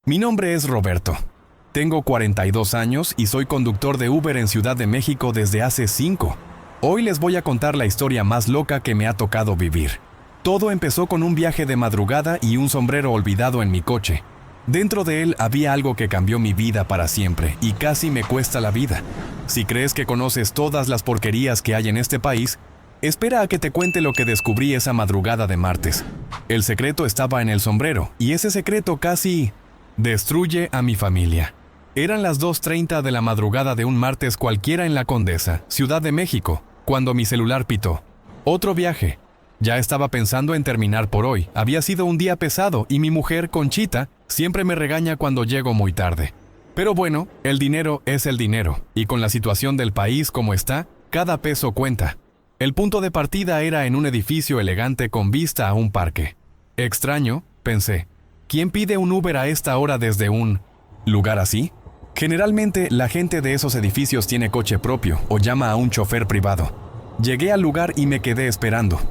Mi nombre es Roberto. Tengo 42 años y soy conductor de Uber en Ciudad de México desde hace 5. Hoy les voy a contar la historia más loca que me ha tocado vivir. Todo empezó con un viaje de madrugada y un sombrero olvidado en mi coche. Dentro de él había algo que cambió mi vida para siempre y casi me cuesta la vida. Si crees que conoces todas las porquerías que hay en este país, espera a que te cuente lo que descubrí esa madrugada de martes. El secreto estaba en el sombrero y ese secreto casi destruye a mi familia. Eran las 2:30 de la madrugada de un martes cualquiera en La Condesa, Ciudad de México, cuando mi celular pitó. Otro viaje. Ya estaba pensando en terminar por hoy. Había sido un día pesado y mi mujer, Conchita, siempre me regaña cuando llego muy tarde. Pero bueno, el dinero es el dinero, y con la situación del país como está, cada peso cuenta. El punto de partida era en un edificio elegante con vista a un parque. Extraño, pensé. ¿Quién pide un Uber a esta hora desde un lugar así? Generalmente la gente de esos edificios tiene coche propio o llama a un chofer privado. Llegué al lugar y me quedé esperando.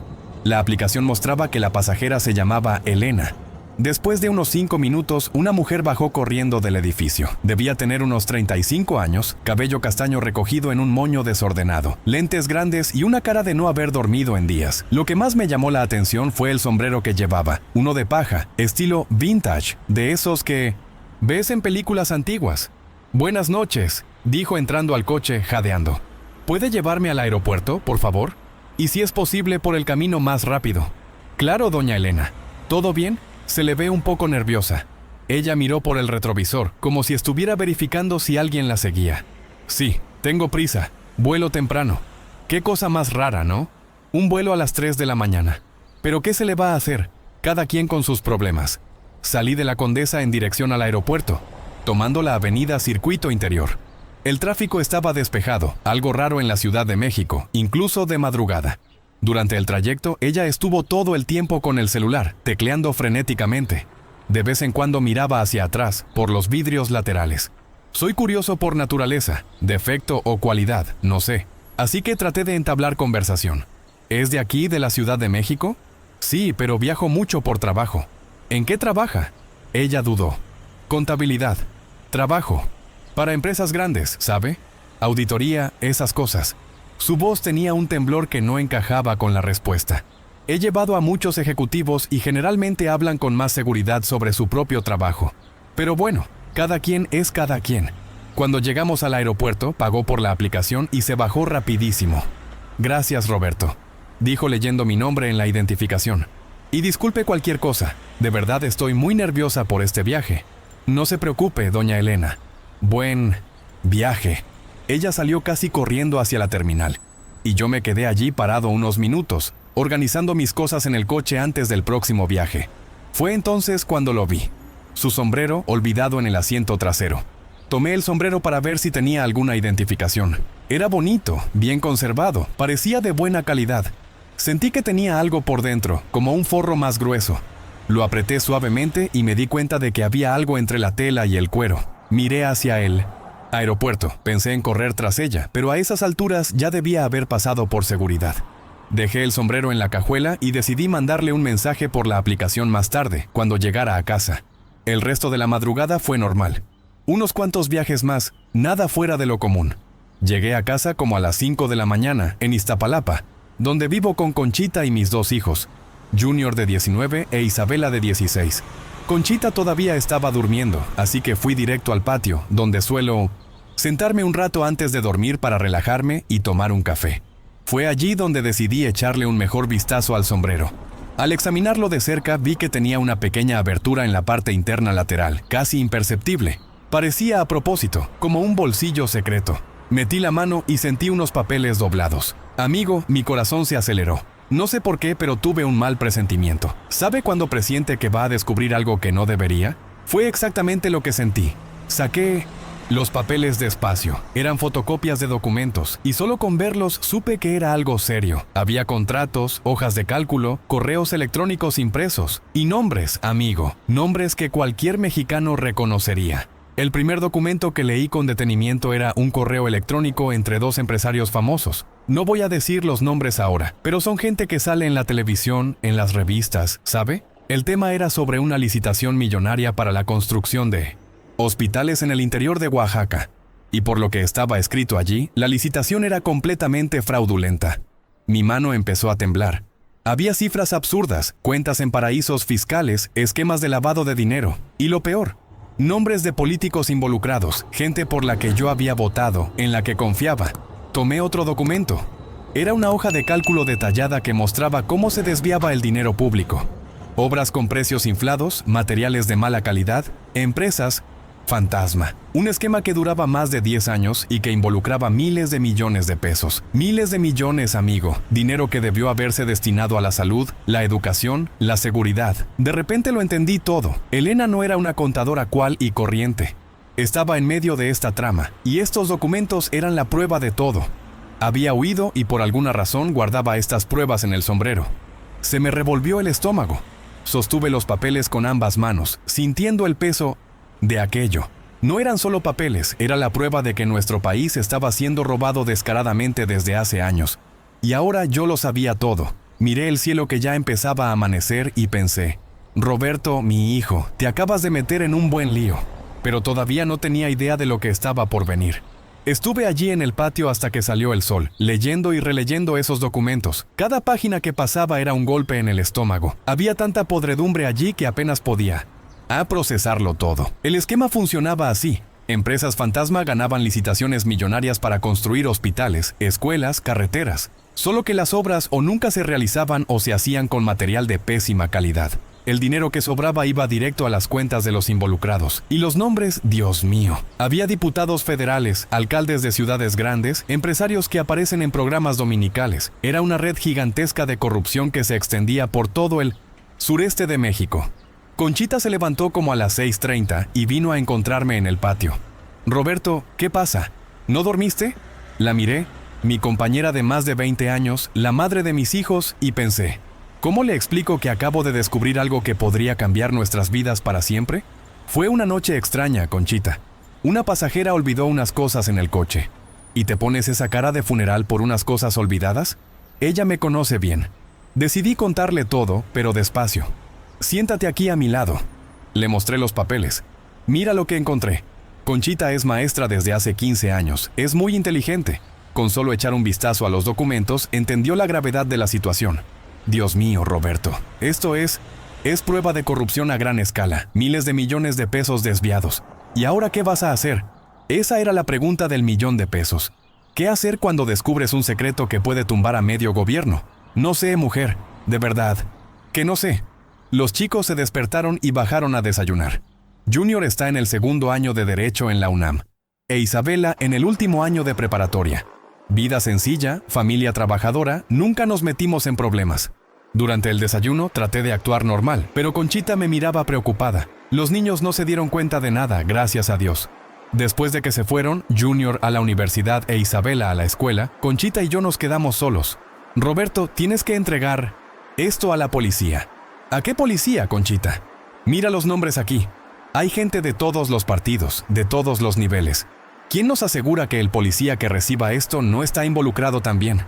La aplicación mostraba que la pasajera se llamaba Elena. Después de unos 5 minutos, una mujer bajó corriendo del edificio. Debía tener unos 35 años, cabello castaño recogido en un moño desordenado, lentes grandes y una cara de no haber dormido en días. Lo que más me llamó la atención fue el sombrero que llevaba, uno de paja, estilo vintage, de esos que ves en películas antiguas. «Buenas noches», dijo entrando al coche, jadeando. «¿Puede llevarme al aeropuerto, por favor? Y si es posible, por el camino más rápido». «Claro, doña Elena». «¿Todo bien?». Se le ve un poco nerviosa. Ella miró por el retrovisor, como si estuviera verificando si alguien la seguía. «Sí, tengo prisa. Vuelo temprano». Qué cosa más rara, ¿no? Un vuelo a las 3 de la mañana. ¿Pero qué se le va a hacer? Cada quien con sus problemas. Salí de La Condesa en dirección al aeropuerto, tomando la avenida Circuito Interior. El tráfico estaba despejado, algo raro en la Ciudad de México, incluso de madrugada. Durante el trayecto, ella estuvo todo el tiempo con el celular, tecleando frenéticamente. De vez en cuando miraba hacia atrás, por los vidrios laterales. Soy curioso por naturaleza, defecto o cualidad, no sé. Así que traté de entablar conversación. ¿Es de aquí, de la Ciudad de México? Sí, pero viajo mucho por trabajo. ¿En qué trabaja? Ella dudó. Contabilidad. Trabajo. Para empresas grandes, ¿sabe? Auditoría, esas cosas. Su voz tenía un temblor que no encajaba con la respuesta. He llevado a muchos ejecutivos y generalmente hablan con más seguridad sobre su propio trabajo. Pero bueno, cada quien es cada quien. Cuando llegamos al aeropuerto, pagó por la aplicación y se bajó rapidísimo. «Gracias, Roberto», dijo leyendo mi nombre en la identificación. «Y disculpe cualquier cosa, de verdad estoy muy nerviosa por este viaje». «No se preocupe, doña Elena. Buen viaje». Ella salió casi corriendo hacia la terminal, y yo me quedé allí parado unos minutos, organizando mis cosas en el coche antes del próximo viaje. Fue entonces cuando lo vi. Su sombrero olvidado en el asiento trasero. Tomé el sombrero para ver si tenía alguna identificación. Era bonito, bien conservado, parecía de buena calidad. Sentí que tenía algo por dentro, como un forro más grueso. Lo apreté suavemente y me di cuenta de que había algo entre la tela y el cuero. Miré hacia él. Aeropuerto. Pensé en correr tras ella, pero a esas alturas ya debía haber pasado por seguridad. Dejé el sombrero en la cajuela y decidí mandarle un mensaje por la aplicación más tarde, cuando llegara a casa. El resto de la madrugada fue normal. Unos cuantos viajes más, nada fuera de lo común. Llegué a casa como a las 5 de la mañana, en Iztapalapa, donde vivo con Conchita y mis 2 hijos, Junior de 19 e Isabela de 16. Conchita todavía estaba durmiendo, así que fui directo al patio, donde suelo sentarme un rato antes de dormir para relajarme y tomar un café. Fue allí donde decidí echarle un mejor vistazo al sombrero. Al examinarlo de cerca vi que tenía una pequeña abertura en la parte interna lateral, casi imperceptible. Parecía a propósito, como un bolsillo secreto. Metí la mano y sentí unos papeles doblados. Amigo, mi corazón se aceleró. No sé por qué, pero tuve un mal presentimiento. ¿Sabe cuando presiente que va a descubrir algo que no debería? Fue exactamente lo que sentí. Saqué los papeles despacio. Eran fotocopias de documentos, y solo con verlos supe que era algo serio. Había contratos, hojas de cálculo, correos electrónicos impresos, y nombres, amigo. Nombres que cualquier mexicano reconocería. El primer documento que leí con detenimiento era un correo electrónico entre 2 empresarios famosos. No voy a decir los nombres ahora, pero son gente que sale en la televisión, en las revistas, ¿sabe? El tema era sobre una licitación millonaria para la construcción de hospitales en el interior de Oaxaca, y por lo que estaba escrito allí, la licitación era completamente fraudulenta. Mi mano empezó a temblar. Había cifras absurdas, cuentas en paraísos fiscales, esquemas de lavado de dinero, y lo peor, nombres de políticos involucrados, gente por la que yo había votado, en la que confiaba. Tomé otro documento. Era una hoja de cálculo detallada que mostraba cómo se desviaba el dinero público. Obras con precios inflados, materiales de mala calidad, empresas fantasma. Un esquema que duraba más de 10 años y que involucraba miles de millones de pesos. Miles de millones, amigo. Dinero que debió haberse destinado a la salud, la educación, la seguridad. De repente lo entendí todo. Elena no era una contadora cual y corriente. Estaba en medio de esta trama, y estos documentos eran la prueba de todo. Había huido y por alguna razón guardaba estas pruebas en el sombrero. Se me revolvió el estómago. Sostuve los papeles con ambas manos, sintiendo el peso de aquello. No eran solo papeles, era la prueba de que nuestro país estaba siendo robado descaradamente desde hace años. Y ahora yo lo sabía todo. Miré el cielo que ya empezaba a amanecer y pensé, Roberto, mi hijo, te acabas de meter en un buen lío. Pero todavía no tenía idea de lo que estaba por venir. Estuve allí en el patio hasta que salió el sol, leyendo y releyendo esos documentos. Cada página que pasaba era un golpe en el estómago. Había tanta podredumbre allí que apenas podía procesarlo todo. El esquema funcionaba así. Empresas fantasma ganaban licitaciones millonarias para construir hospitales, escuelas, carreteras. Solo que las obras o nunca se realizaban o se hacían con material de pésima calidad. El dinero que sobraba iba directo a las cuentas de los involucrados. Y los nombres, Dios mío. Había diputados federales, alcaldes de ciudades grandes, empresarios que aparecen en programas dominicales. Era una red gigantesca de corrupción que se extendía por todo el sureste de México. Conchita se levantó como a las 6:30 y vino a encontrarme en el patio. Roberto, ¿qué pasa? ¿No dormiste? La miré, mi compañera de más de 20 años, la madre de mis hijos, y pensé, ¿cómo le explico que acabo de descubrir algo que podría cambiar nuestras vidas para siempre? Fue una noche extraña, Conchita. Una pasajera olvidó unas cosas en el coche. ¿Y te pones esa cara de funeral por unas cosas olvidadas? Ella me conoce bien. Decidí contarle todo, pero despacio. Siéntate aquí a mi lado. Le mostré los papeles. Mira lo que encontré. Conchita es maestra desde hace 15 años. Es muy inteligente. Con solo echar un vistazo a los documentos, entendió la gravedad de la situación. Dios mío, Roberto. Esto es prueba de corrupción a gran escala. Miles de millones de pesos desviados. ¿Y ahora qué vas a hacer? Esa era la pregunta del $1,000,000. ¿Qué hacer cuando descubres un secreto que puede tumbar a medio gobierno? No sé, mujer. De verdad. Que no sé. Los chicos se despertaron y bajaron a desayunar. Junior está en el 2º año de Derecho en la UNAM, e Isabela en el último año de preparatoria. Vida sencilla, familia trabajadora, nunca nos metimos en problemas. Durante el desayuno traté de actuar normal, pero Conchita me miraba preocupada. Los niños no se dieron cuenta de nada, gracias a Dios. Después de que se fueron, Junior a la universidad e Isabela a la escuela, Conchita y yo nos quedamos solos. Roberto, tienes que entregar esto a la policía. ¿A qué policía, Conchita? Mira los nombres aquí. Hay gente de todos los partidos, de todos los niveles. ¿Quién nos asegura que el policía que reciba esto no está involucrado también?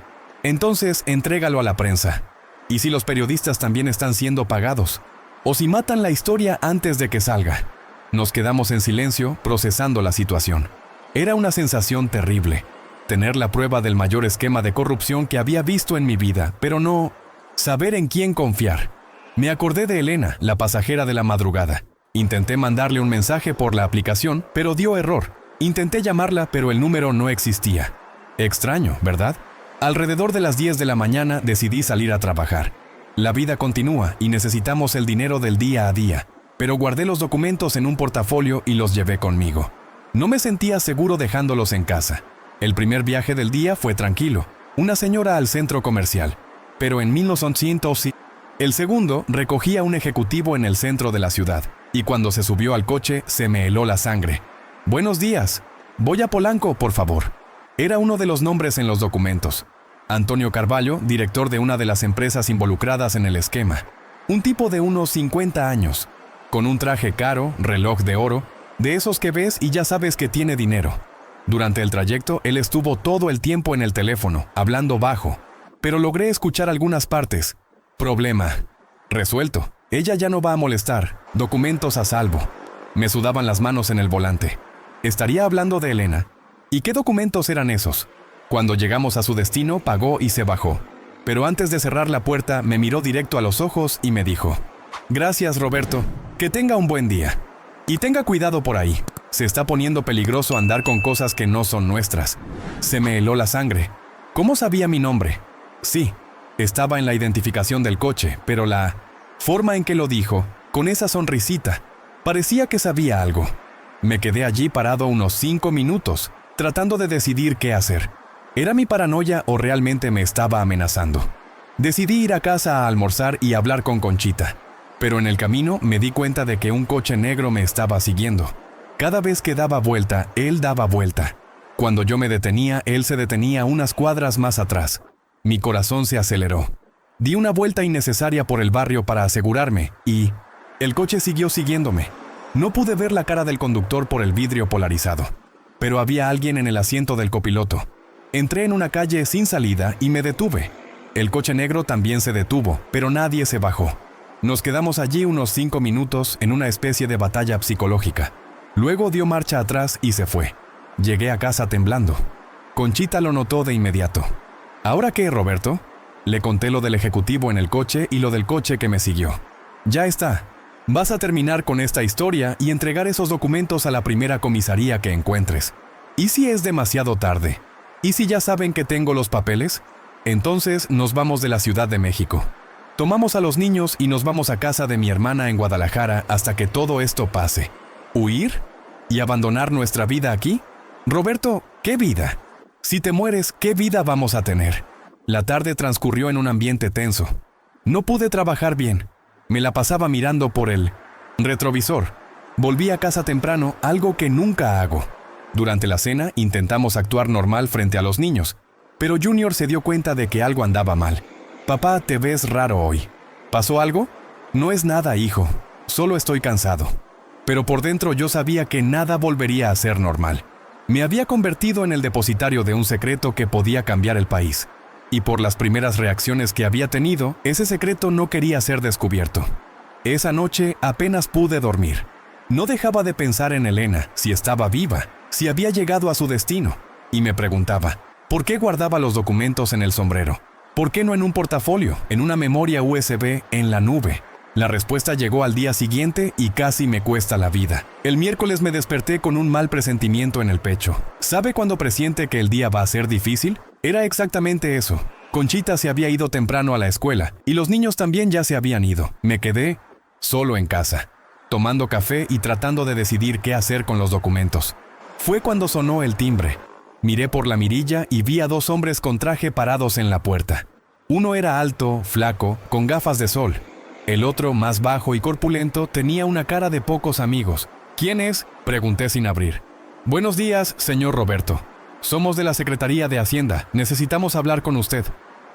Entonces, entrégalo a la prensa. ¿Y si los periodistas también están siendo pagados? ¿O si matan la historia antes de que salga? Nos quedamos en silencio, procesando la situación. Era una sensación terrible. Tener la prueba del mayor esquema de corrupción que había visto en mi vida, pero no saber en quién confiar. Me acordé de Elena, la pasajera de la madrugada. Intenté mandarle un mensaje por la aplicación, pero dio error. Intenté llamarla, pero el número no existía. Extraño, ¿verdad? Alrededor de las 10 de la mañana decidí salir a trabajar. La vida continúa y necesitamos el dinero del día a día, pero guardé los documentos en un portafolio y los llevé conmigo. No me sentía seguro dejándolos en casa. El primer viaje del día fue tranquilo, una señora al centro comercial, pero en 1900 el segundo recogía a un ejecutivo en el centro de la ciudad, y cuando se subió al coche se me heló la sangre. Buenos días, voy a Polanco, por favor. Era uno de los nombres en los documentos. Antonio Carvalho, director de una de las empresas involucradas en el esquema. Un tipo de unos 50 años, con un traje caro, reloj de oro, de esos que ves y ya sabes que tiene dinero. Durante el trayecto, él estuvo todo el tiempo en el teléfono, hablando bajo, pero logré escuchar algunas partes. Problema resuelto. Ella ya no va a molestar, documentos a salvo. Me sudaban las manos en el volante. ¿Estaría hablando de Elena? ¿Y qué documentos eran esos? Cuando llegamos a su destino, pagó y se bajó. Pero antes de cerrar la puerta, me miró directo a los ojos y me dijo: «Gracias, Roberto. Que tenga un buen día. Y tenga cuidado por ahí. Se está poniendo peligroso andar con cosas que no son nuestras». Se me heló la sangre. ¿Cómo sabía mi nombre? Sí, estaba en la identificación del coche, pero la forma en que lo dijo, con esa sonrisita, parecía que sabía algo. Me quedé allí parado unos 5 minutos, tratando de decidir qué hacer. ¿Era mi paranoia o realmente me estaba amenazando? Decidí ir a casa a almorzar y hablar con Conchita. Pero en el camino me di cuenta de que un coche negro me estaba siguiendo. Cada vez que daba vuelta, él daba vuelta. Cuando yo me detenía, él se detenía unas cuadras más atrás. Mi corazón se aceleró. Di una vuelta innecesaria por el barrio para asegurarme y el coche siguió siguiéndome. No pude ver la cara del conductor por el vidrio polarizado, pero había alguien en el asiento del copiloto. Entré en una calle sin salida y me detuve. El coche negro también se detuvo, pero nadie se bajó. Nos quedamos allí unos 5 minutos en una especie de batalla psicológica. Luego dio marcha atrás y se fue. Llegué a casa temblando. Conchita lo notó de inmediato. ¿Ahora qué, Roberto? Le conté lo del ejecutivo en el coche y lo del coche que me siguió. Ya está. Vas a terminar con esta historia y entregar esos documentos a la primera comisaría que encuentres. ¿Y si es demasiado tarde? ¿Y si ya saben que tengo los papeles? Entonces nos vamos de la Ciudad de México. Tomamos a los niños y nos vamos a casa de mi hermana en Guadalajara hasta que todo esto pase. ¿Huir? ¿Y abandonar nuestra vida aquí? Roberto, ¿qué vida? Si te mueres, ¿qué vida vamos a tener? La tarde transcurrió en un ambiente tenso. No pude trabajar bien. Me la pasaba mirando por el retrovisor. Volví a casa temprano, algo que nunca hago. Durante la cena intentamos actuar normal frente a los niños, pero Junior se dio cuenta de que algo andaba mal. «Papá, te ves raro hoy. ¿Pasó algo?» «No es nada, hijo. Solo estoy cansado». Pero por dentro yo sabía que nada volvería a ser normal. Me había convertido en el depositario de un secreto que podía cambiar el país. Y por las primeras reacciones que había tenido, ese secreto no quería ser descubierto. Esa noche apenas pude dormir. No dejaba de pensar en Elena, si estaba viva, si había llegado a su destino. Y me preguntaba, ¿por qué guardaba los documentos en el sombrero? ¿Por qué no en un portafolio, en una memoria USB, en la nube? La respuesta llegó al día siguiente y casi me cuesta la vida. El miércoles me desperté con un mal presentimiento en el pecho. ¿Sabe cuando presiente que el día va a ser difícil? Era exactamente eso. Conchita se había ido temprano a la escuela y los niños también ya se habían ido. Me quedé solo en casa, tomando café y tratando de decidir qué hacer con los documentos. Fue cuando sonó el timbre. Miré por la mirilla y vi a 2 hombres con traje parados en la puerta. Uno era alto, flaco, con gafas de sol. El otro, más bajo y corpulento, tenía una cara de pocos amigos. ¿Quién es?, pregunté sin abrir. «Buenos días, señor Roberto. Somos de la Secretaría de Hacienda. Necesitamos hablar con usted».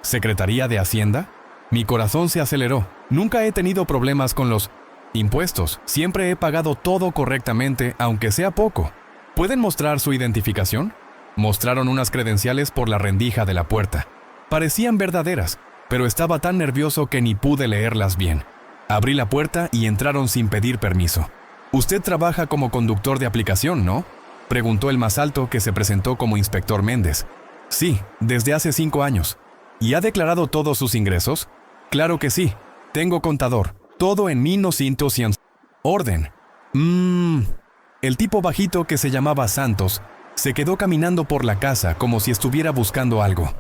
¿Secretaría de Hacienda? Mi corazón se aceleró. Nunca he tenido problemas con los impuestos. Siempre he pagado todo correctamente, aunque sea poco. ¿Pueden mostrar su identificación? Mostraron unas credenciales por la rendija de la puerta. Parecían verdaderas, pero estaba tan nervioso que ni pude leerlas bien. Abrí la puerta y entraron sin pedir permiso. «Usted trabaja como conductor de aplicación, ¿no?», preguntó el más alto, que se presentó como Inspector Méndez. «Sí, desde hace 5 años». «¿Y ha declarado todos sus ingresos?». «Claro que sí. Tengo contador. Todo en 1900. Orden». El tipo bajito, que se llamaba Santos, se quedó caminando por la casa como si estuviera buscando algo.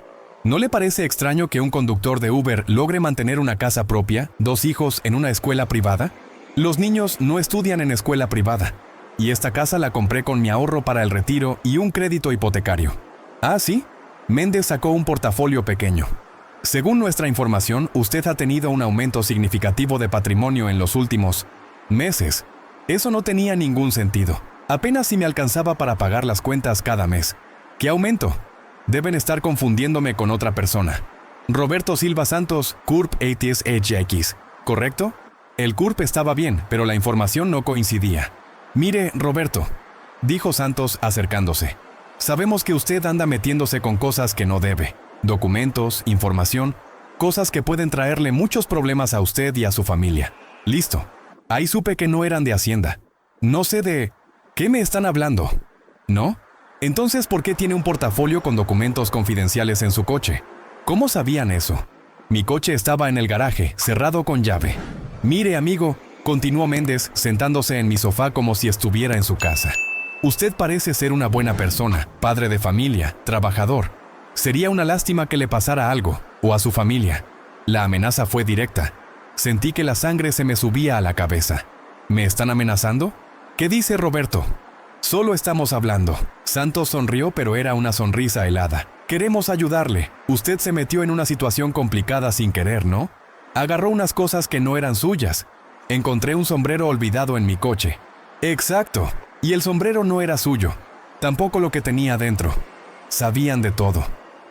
¿No le parece extraño que un conductor de Uber logre mantener una casa propia, 2 hijos en una escuela privada? Los niños no estudian en escuela privada. Y esta casa la compré con mi ahorro para el retiro y un crédito hipotecario. ¿Ah, sí? Méndez sacó un portafolio pequeño. Según nuestra información, usted ha tenido un aumento significativo de patrimonio en los últimos meses. Eso no tenía ningún sentido. Apenas si me alcanzaba para pagar las cuentas cada mes. ¿Qué aumento? Deben estar confundiéndome con otra persona. Roberto Silva Santos, CURP ATSHX, ¿correcto? El CURP estaba bien, pero la información no coincidía. «Mire, Roberto», dijo Santos acercándose. «Sabemos que usted anda metiéndose con cosas que no debe. Documentos, información, cosas que pueden traerle muchos problemas a usted y a su familia. Listo. Ahí supe que no eran de Hacienda. No sé de... ¿Qué me están hablando? ¿No? Entonces, ¿por qué tiene un portafolio con documentos confidenciales en su coche? ¿Cómo sabían eso? Mi coche estaba en el garaje, cerrado con llave. Mire, amigo, continuó Méndez, sentándose en mi sofá como si estuviera en su casa. Usted parece ser una buena persona, padre de familia, trabajador. Sería una lástima que le pasara algo, o a su familia. La amenaza fue directa. Sentí que la sangre se me subía a la cabeza. ¿Me están amenazando? ¿Qué dice Roberto? Solo estamos hablando. Santos sonrió, pero era una sonrisa helada. Queremos ayudarle. Usted se metió en una situación complicada sin querer, ¿no? Agarró unas cosas que no eran suyas. Encontré un sombrero olvidado en mi coche. Exacto. Y el sombrero no era suyo. Tampoco lo que tenía dentro. Sabían de todo.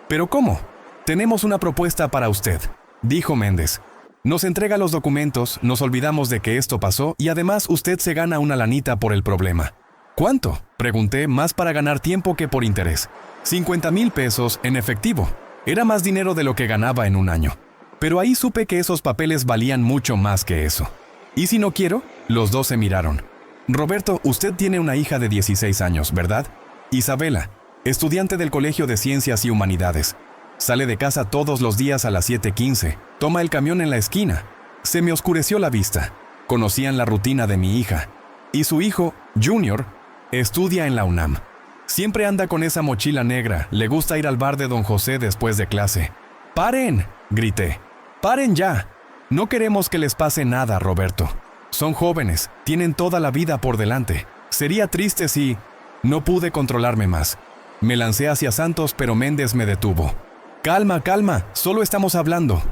¿Pero cómo? Tenemos una propuesta para usted, dijo Méndez. Nos entrega los documentos, nos olvidamos de que esto pasó y además usted se gana una lanita por el problema. ¿Cuánto? Pregunté, más para ganar tiempo que por interés. 50,000 pesos en efectivo. Era más dinero de lo que ganaba en un año. Pero ahí supe que esos papeles valían mucho más que eso. ¿Y si no quiero? Los dos se miraron. Roberto, usted tiene una hija de 16 años, ¿verdad? Isabela, estudiante del Colegio de Ciencias y Humanidades. Sale de casa todos los días a las 7:15. Toma el camión en la esquina. Se me oscureció la vista. Conocían la rutina de mi hija. Y su hijo, Junior, estudia en la UNAM. Siempre anda con esa mochila negra. Le gusta ir al bar de Don José después de clase. ¡Paren!, grité. ¡Paren ya! No queremos que les pase nada, Roberto. Son jóvenes, tienen toda la vida por delante. Sería triste si... No pude controlarme más. Me lancé hacia Santos, pero Méndez me detuvo. Calma, calma, solo estamos hablando.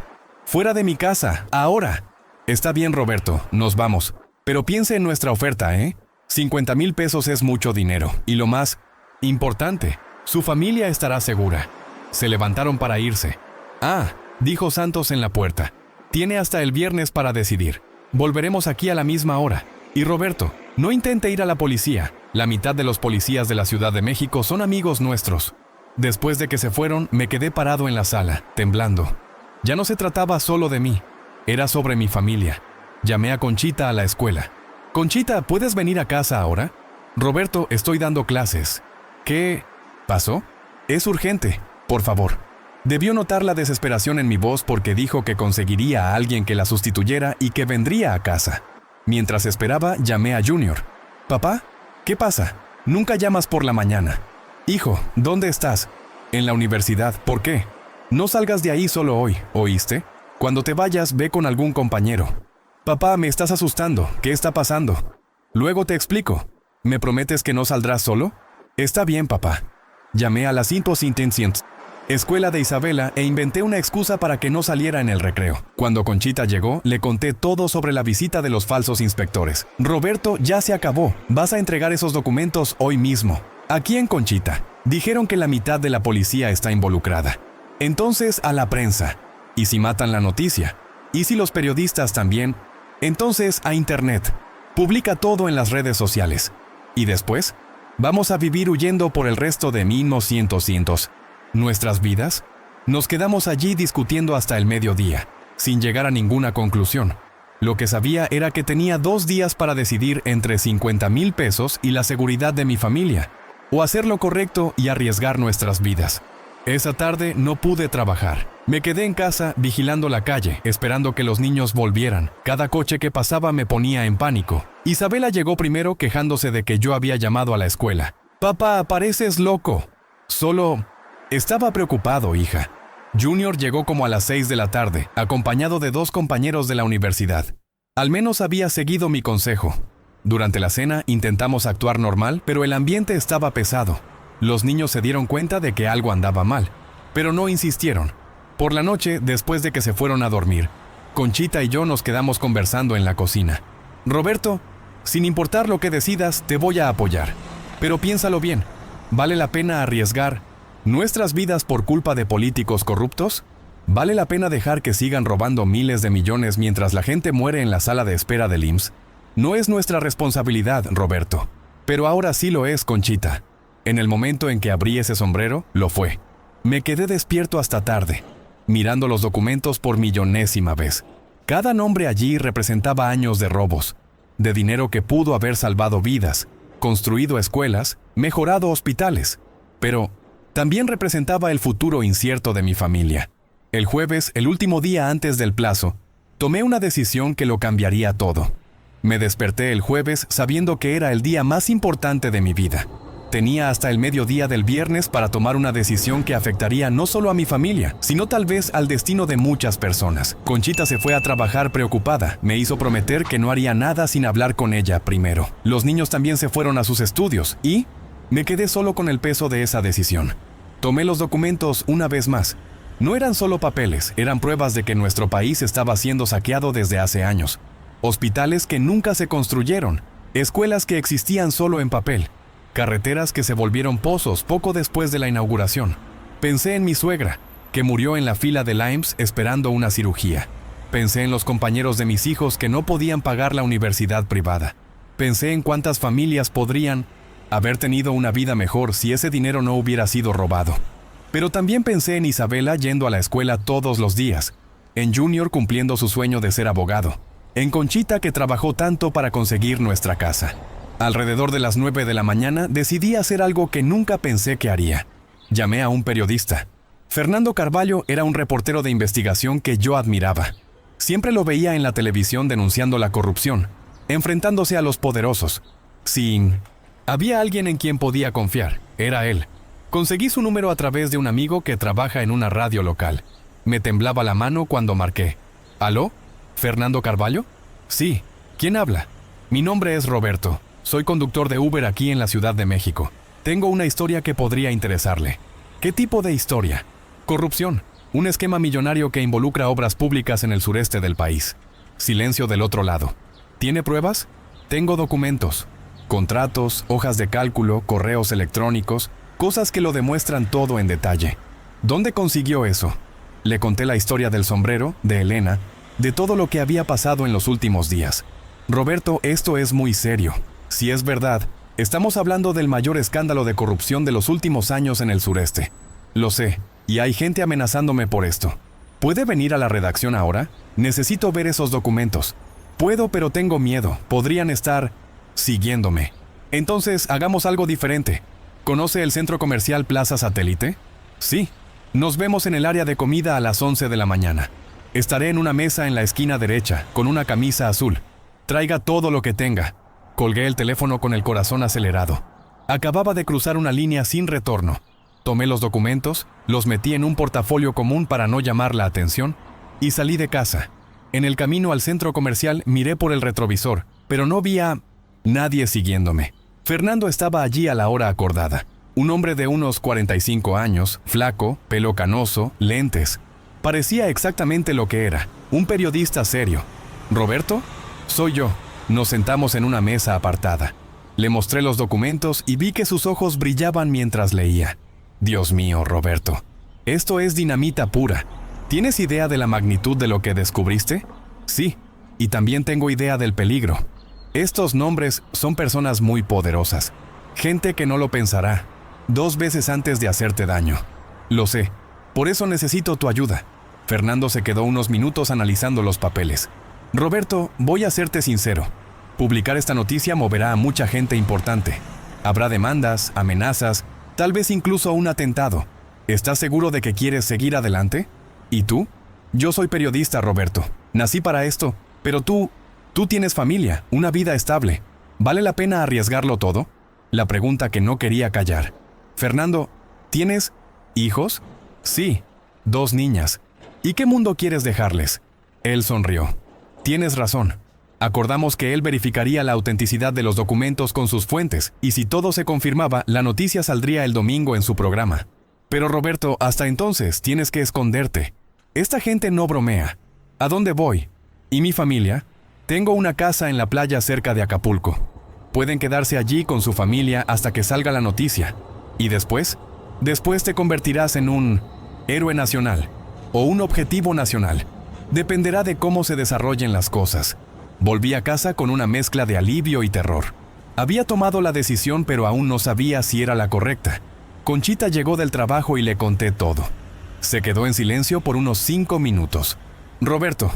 Fuera de mi casa, ahora. Está bien, Roberto, nos vamos. Pero piense en nuestra oferta, ¿eh? 50,000 pesos es mucho dinero. Y lo más importante, su familia estará segura. Se levantaron para irse. Ah, dijo Santos en la puerta. Tiene hasta el viernes para decidir. Volveremos aquí a la misma hora. Y Roberto, no intente ir a la policía. La mitad de los policías de la Ciudad de México son amigos nuestros. Después de que se fueron, me quedé parado en la sala, temblando. Ya no se trataba solo de mí. Era sobre mi familia. Llamé a Conchita a la escuela. Conchita, ¿puedes venir a casa ahora? Roberto, estoy dando clases. ¿Qué pasó? Es urgente, por favor. Debió notar la desesperación en mi voz porque dijo que conseguiría a alguien que la sustituyera y que vendría a casa. Mientras esperaba, llamé a Junior. ¿Papá? ¿Qué pasa? Nunca llamas por la mañana. Hijo, ¿dónde estás? En la universidad. ¿Por qué? No salgas de ahí solo hoy, ¿oíste? Cuando te vayas, ve con algún compañero. Papá, me estás asustando. ¿Qué está pasando? Luego te explico. ¿Me prometes que no saldrás solo? Está bien, papá. Llamé a las Intentions, escuela de Isabela, e inventé una excusa para que no saliera en el recreo. Cuando Conchita llegó, le conté todo sobre la visita de los falsos inspectores. Roberto, ya se acabó. Vas a entregar esos documentos hoy mismo. ¿A quién, Conchita? Dijeron que la mitad de la policía está involucrada. Entonces, a la prensa. ¿Y si matan la noticia? ¿Y si los periodistas también? Entonces, a Internet. Publica todo en las redes sociales. ¿Y después? Vamos a vivir huyendo por el resto de 1900. ¿Nuestras vidas? Nos quedamos allí discutiendo hasta el mediodía, sin llegar a ninguna conclusión. Lo que sabía era que tenía 2 días para decidir entre 50,000 pesos y la seguridad de mi familia, o hacer lo correcto y arriesgar nuestras vidas. Esa tarde no pude trabajar. Me quedé en casa vigilando la calle, esperando que los niños volvieran. Cada coche que pasaba me ponía en pánico. Isabela llegó primero quejándose de que yo había llamado a la escuela. «Papá, pareces loco». Solo... Estaba preocupado, hija. Junior llegó como a las 6 de la tarde, acompañado de 2 compañeros de la universidad. Al menos había seguido mi consejo. Durante la cena intentamos actuar normal, pero el ambiente estaba pesado. Los niños se dieron cuenta de que algo andaba mal, pero no insistieron. Por la noche, después de que se fueron a dormir, Conchita y yo nos quedamos conversando en la cocina. Roberto, sin importar lo que decidas, te voy a apoyar. Pero piénsalo bien, ¿vale la pena arriesgar nuestras vidas por culpa de políticos corruptos? ¿Vale la pena dejar que sigan robando miles de millones mientras la gente muere en la sala de espera del IMSS? No es nuestra responsabilidad, Roberto. Pero ahora sí lo es, Conchita. En el momento en que abrí ese sombrero, lo fue. Me quedé despierto hasta tarde, mirando los documentos por millonésima vez. Cada nombre allí representaba años de robos, de dinero que pudo haber salvado vidas, construido escuelas, mejorado hospitales, pero también representaba el futuro incierto de mi familia. El jueves, el último día antes del plazo, tomé una decisión que lo cambiaría todo. Me desperté el jueves sabiendo que era el día más importante de mi vida. Tenía hasta el mediodía del viernes para tomar una decisión que afectaría no solo a mi familia, sino tal vez al destino de muchas personas. Conchita se fue a trabajar preocupada. Me hizo prometer que no haría nada sin hablar con ella primero. Los niños también se fueron a sus estudios y me quedé solo con el peso de esa decisión. Tomé los documentos una vez más. No eran solo papeles, eran pruebas de que nuestro país estaba siendo saqueado desde hace años. Hospitales que nunca se construyeron, escuelas que existían solo en papel, carreteras que se volvieron pozos poco después de la inauguración. Pensé en mi suegra, que murió en la fila del IMSS esperando una cirugía. Pensé en los compañeros de mis hijos que no podían pagar la universidad privada. Pensé en cuántas familias podrían haber tenido una vida mejor si ese dinero no hubiera sido robado. Pero también pensé en Isabela yendo a la escuela todos los días, en Junior cumpliendo su sueño de ser abogado, en Conchita que trabajó tanto para conseguir nuestra casa. Alrededor de las 9 de la mañana decidí hacer algo que nunca pensé que haría. Llamé a un periodista. Fernando Carvalho era un reportero de investigación que yo admiraba. Siempre lo veía en la televisión denunciando la corrupción, enfrentándose a los poderosos. Había alguien en quien podía confiar, era él. Conseguí su número a través de un amigo que trabaja en una radio local. Me temblaba la mano cuando marqué. ¿Aló? ¿Fernando Carvalho? Sí. ¿Quién habla? Mi nombre es Roberto. Soy conductor de Uber aquí en la Ciudad de México. Tengo una historia que podría interesarle. ¿Qué tipo de historia? Corrupción. Un esquema millonario que involucra obras públicas en el sureste del país. Silencio del otro lado. ¿Tiene pruebas? Tengo documentos. Contratos, hojas de cálculo, correos electrónicos, cosas que lo demuestran todo en detalle. ¿Dónde consiguió eso? Le conté la historia del sombrero, de Elena, de todo lo que había pasado en los últimos días. Roberto, esto es muy serio. Si es verdad, estamos hablando del mayor escándalo de corrupción de los últimos años en el sureste. Lo sé, y hay gente amenazándome por esto. ¿Puede venir a la redacción ahora? Necesito ver esos documentos. Puedo, pero tengo miedo. Podrían estar siguiéndome. Entonces, hagamos algo diferente. ¿Conoce el centro comercial Plaza Satélite? Sí. Nos vemos en el área de comida a las 11 de la mañana. Estaré en una mesa en la esquina derecha, con una camisa azul. Traiga todo lo que tenga. Colgué el teléfono con el corazón acelerado. Acababa de cruzar una línea sin retorno. Tomé los documentos, los metí en un portafolio común para no llamar la atención y salí de casa. En el camino al centro comercial miré por el retrovisor, pero no vi a nadie siguiéndome. Fernando estaba allí a la hora acordada. Un hombre de unos 45 años, flaco, pelo canoso, lentes. Parecía exactamente lo que era, un periodista serio. ¿Roberto? Soy yo. Nos sentamos en una mesa apartada. Le mostré los documentos y vi que sus ojos brillaban mientras leía. Dios mío, Roberto. Esto es dinamita pura. ¿Tienes idea de la magnitud de lo que descubriste? Sí, y también tengo idea del peligro. Estos nombres son personas muy poderosas. Gente que no lo pensará 2 veces antes de hacerte daño. Lo sé. Por eso necesito tu ayuda. Fernando se quedó unos minutos analizando los papeles. Roberto, voy a serte sincero. Publicar esta noticia moverá a mucha gente importante. Habrá demandas, amenazas, tal vez incluso un atentado. ¿Estás seguro de que quieres seguir adelante? ¿Y tú? Yo soy periodista, Roberto. Nací para esto, pero tú tienes familia, una vida estable. ¿Vale la pena arriesgarlo todo? La pregunta que no quería callar. Fernando, ¿tienes hijos? Sí, 2 niñas. ¿Y qué mundo quieres dejarles? Él sonrió. Tienes razón. Acordamos que él verificaría la autenticidad de los documentos con sus fuentes, y si todo se confirmaba, la noticia saldría el domingo en su programa. Pero Roberto, hasta entonces tienes que esconderte. Esta gente no bromea. ¿A dónde voy? ¿Y mi familia? Tengo una casa en la playa cerca de Acapulco. Pueden quedarse allí con su familia hasta que salga la noticia. ¿Y después? Después te convertirás en un héroe nacional o un objetivo nacional. Dependerá de cómo se desarrollen las cosas. Volví a casa con una mezcla de alivio y terror. Había tomado la decisión, pero aún no sabía si era la correcta. Conchita llegó del trabajo y le conté todo. Se quedó en silencio por unos 5 minutos. Roberto,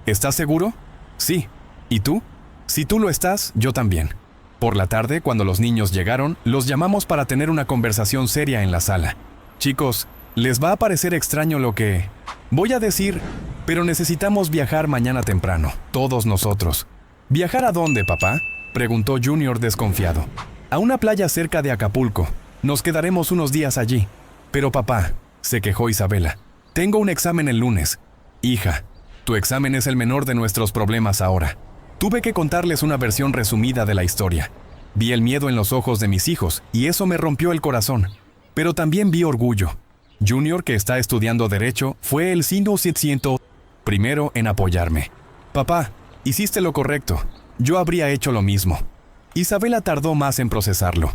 ¿Estás seguro? Sí. ¿Y tú? Si tú lo estás, yo también. Por la tarde, cuando los niños llegaron, los llamamos para tener una conversación seria en la sala. Chicos, les va a parecer extraño lo que voy a decir, pero necesitamos viajar mañana temprano, todos nosotros. ¿Viajar a dónde, papá?, preguntó Junior desconfiado. A una playa cerca de Acapulco. Nos quedaremos unos días allí. Pero papá, se quejó Isabela, tengo un examen el lunes. Hija, tu examen es el menor de nuestros problemas ahora. Tuve que contarles una versión resumida de la historia. Vi el miedo en los ojos de mis hijos y eso me rompió el corazón. Pero también vi orgullo. Junior, que está estudiando Derecho, fue el 100% primero en apoyarme. Papá, hiciste lo correcto. Yo habría hecho lo mismo. Isabela tardó más en procesarlo,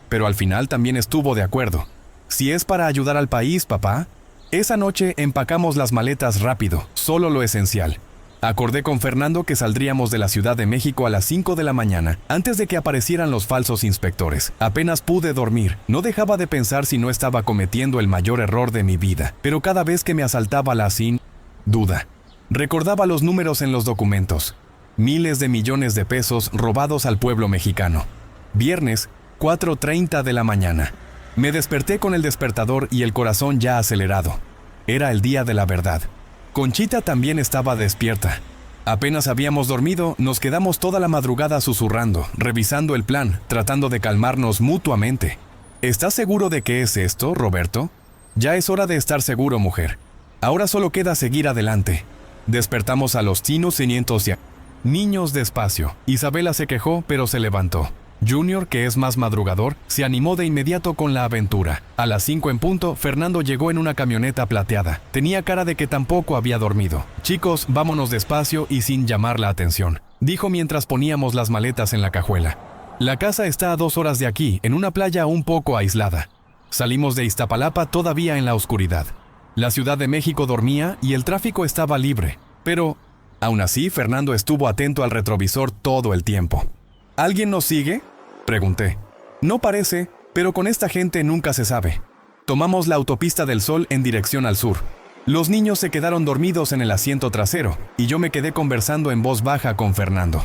pero al final también estuvo de acuerdo. Si es para ayudar al país, papá. Esa noche empacamos las maletas rápido, solo lo esencial. Acordé con Fernando que saldríamos de la Ciudad de México a las 5 de la mañana, antes de que aparecieran los falsos inspectores. Apenas pude dormir, no dejaba de pensar si no estaba cometiendo el mayor error de mi vida, pero cada vez que me asaltaba la sin duda, recordaba los números en los documentos. Miles de millones de pesos robados al pueblo mexicano. Viernes, 4:30 de la mañana. Me desperté con el despertador y el corazón ya acelerado. Era el día de la verdad. Conchita también estaba despierta. Apenas habíamos dormido, nos quedamos toda la madrugada susurrando, revisando el plan, tratando de calmarnos mutuamente. ¿Estás seguro de qué es esto, Roberto? Ya es hora de estar seguro, mujer. Ahora solo queda seguir adelante. Despertamos a los chinos cimientos y niños despacio. Isabela se quejó, pero se levantó. Junior, que es más madrugador, se animó de inmediato con la aventura. A las 5 en punto, Fernando llegó en una camioneta plateada. Tenía cara de que tampoco había dormido. Chicos, vámonos despacio y sin llamar la atención, dijo mientras poníamos las maletas en la cajuela. La casa está a 2 horas de aquí, en una playa un poco aislada. Salimos de Iztapalapa todavía en la oscuridad. La Ciudad de México dormía y el tráfico estaba libre. Pero, aún así, Fernando estuvo atento al retrovisor todo el tiempo. ¿Alguien nos sigue?, pregunté. No parece, pero con esta gente nunca se sabe. Tomamos la autopista del Sol en dirección al sur. Los niños se quedaron dormidos en el asiento trasero y yo me quedé conversando en voz baja con Fernando.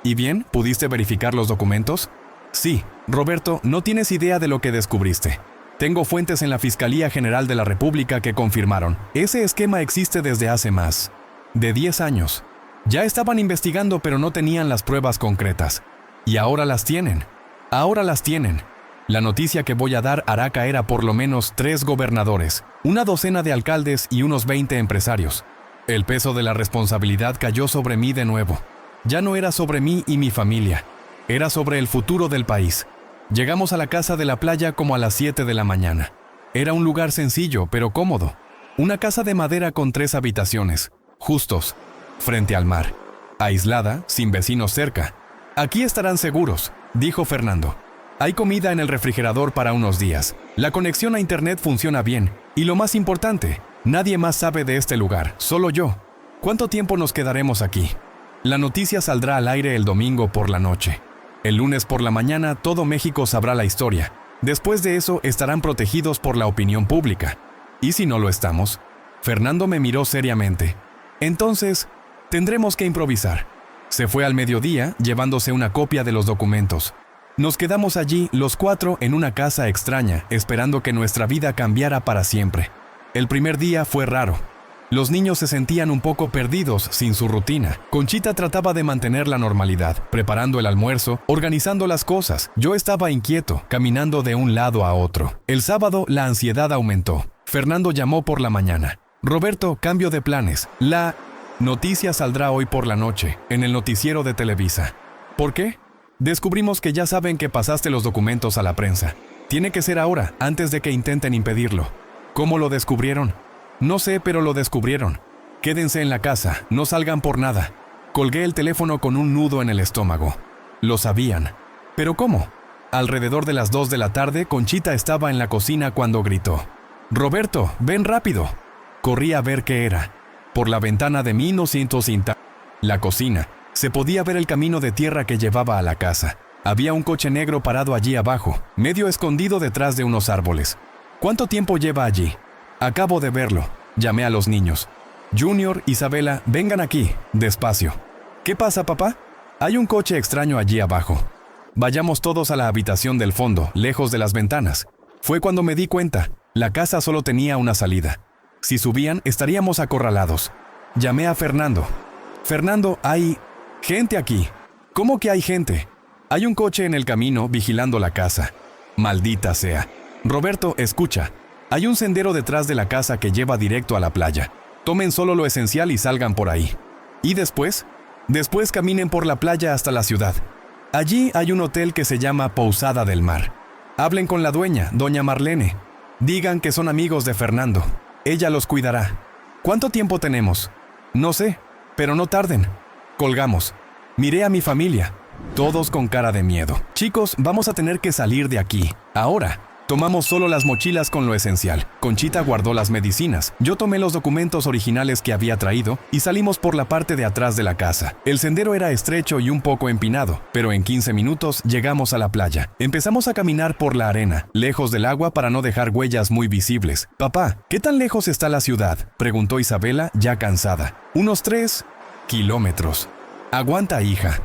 ¿Y bien? ¿Pudiste verificar los documentos? Sí, Roberto, no tienes idea de lo que descubriste. Tengo fuentes en la Fiscalía General de la República que confirmaron. Ese esquema existe desde hace más de 10 años. Ya estaban investigando, pero no tenían las pruebas concretas. Y ahora las tienen. Ahora las tienen. La noticia que voy a dar hará caer a por lo menos 3 gobernadores, una docena de alcaldes y unos 20 empresarios. El peso de la responsabilidad cayó sobre mí de nuevo. Ya no era sobre mí y mi familia. Era sobre el futuro del país. Llegamos a la casa de la playa como a las 7 de la mañana. Era un lugar sencillo, pero cómodo. Una casa de madera con 3 habitaciones, justos, frente al mar. Aislada, sin vecinos cerca. Aquí estarán seguros, dijo Fernando. Hay comida en el refrigerador para unos días. La conexión a internet funciona bien. Y lo más importante, nadie más sabe de este lugar, solo yo. ¿Cuánto tiempo nos quedaremos aquí? La noticia saldrá al aire el domingo por la noche. El lunes por la mañana todo México sabrá la historia. Después de eso estarán protegidos por la opinión pública. ¿Y si no lo estamos? Fernando me miró seriamente. Entonces, tendremos que improvisar. Se fue al mediodía llevándose una copia de los documentos. Nos quedamos allí los 4 en una casa extraña, esperando que nuestra vida cambiara para siempre. El primer día fue raro. Los niños se sentían un poco perdidos sin su rutina. Conchita trataba de mantener la normalidad, preparando el almuerzo, organizando las cosas. Yo estaba inquieto, caminando de un lado a otro. El sábado la ansiedad aumentó. Fernando llamó por la mañana. Roberto, cambio de planes. La noticia saldrá hoy por la noche, en el noticiero de Televisa. ¿Por qué? Descubrimos que ya saben que pasaste los documentos a la prensa. Tiene que ser ahora, antes de que intenten impedirlo. ¿Cómo lo descubrieron? No sé, pero lo descubrieron. Quédense en la casa, no salgan por nada. Colgué el teléfono con un nudo en el estómago. Lo sabían. ¿Pero cómo? Alrededor de las 2 de la tarde, Conchita estaba en la cocina cuando gritó. «Roberto, ven rápido». Corrí a ver qué era. Por la ventana de 1950, la cocina, se podía ver el camino de tierra que llevaba a la casa. Había un coche negro parado allí abajo, medio escondido detrás de unos árboles. ¿Cuánto tiempo lleva allí? Acabo de verlo. Llamé a los niños. Junior, Isabela, vengan aquí, despacio. ¿Qué pasa, papá? Hay un coche extraño allí abajo. Vayamos todos a la habitación del fondo, lejos de las ventanas. Fue cuando me di cuenta. La casa solo tenía una salida. Si subían, estaríamos acorralados. Llamé a Fernando. Fernando, hay gente aquí. ¿Cómo que hay gente? Hay un coche en el camino vigilando la casa. Maldita sea. Roberto, escucha. Hay un sendero detrás de la casa que lleva directo a la playa. Tomen solo lo esencial y salgan por ahí. ¿Y después? Después caminen por la playa hasta la ciudad. Allí hay un hotel que se llama Pousada del Mar. Hablen con la dueña, doña Marlene. Digan que son amigos de Fernando. Ella los cuidará. ¿Cuánto tiempo tenemos? No sé, pero no tarden. Colgamos. Miré a mi familia, todos con cara de miedo. Chicos, vamos a tener que salir de aquí, ahora. Tomamos solo las mochilas con lo esencial. Conchita guardó las medicinas. Yo tomé los documentos originales que había traído y salimos por la parte de atrás de la casa. El sendero era estrecho y un poco empinado, pero en 15 minutos llegamos a la playa. Empezamos a caminar por la arena, lejos del agua para no dejar huellas muy visibles. Papá, ¿qué tan lejos está la ciudad?, preguntó Isabela, ya cansada. Unos 3 kilómetros. Aguanta, hija.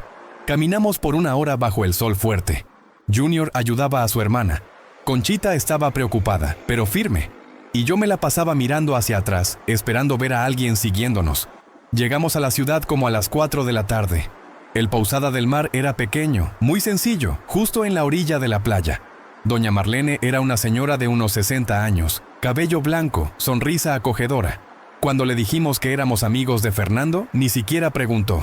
Caminamos por 1 hora bajo el sol fuerte. Junior ayudaba a su hermana. Conchita estaba preocupada, pero firme, y yo me la pasaba mirando hacia atrás, esperando ver a alguien siguiéndonos. Llegamos a la ciudad como a las 4 de la tarde. El Pousada del Mar era pequeño, muy sencillo, justo en la orilla de la playa. Doña Marlene era una señora de unos 60 años, cabello blanco, sonrisa acogedora. Cuando le dijimos que éramos amigos de Fernando, ni siquiera preguntó.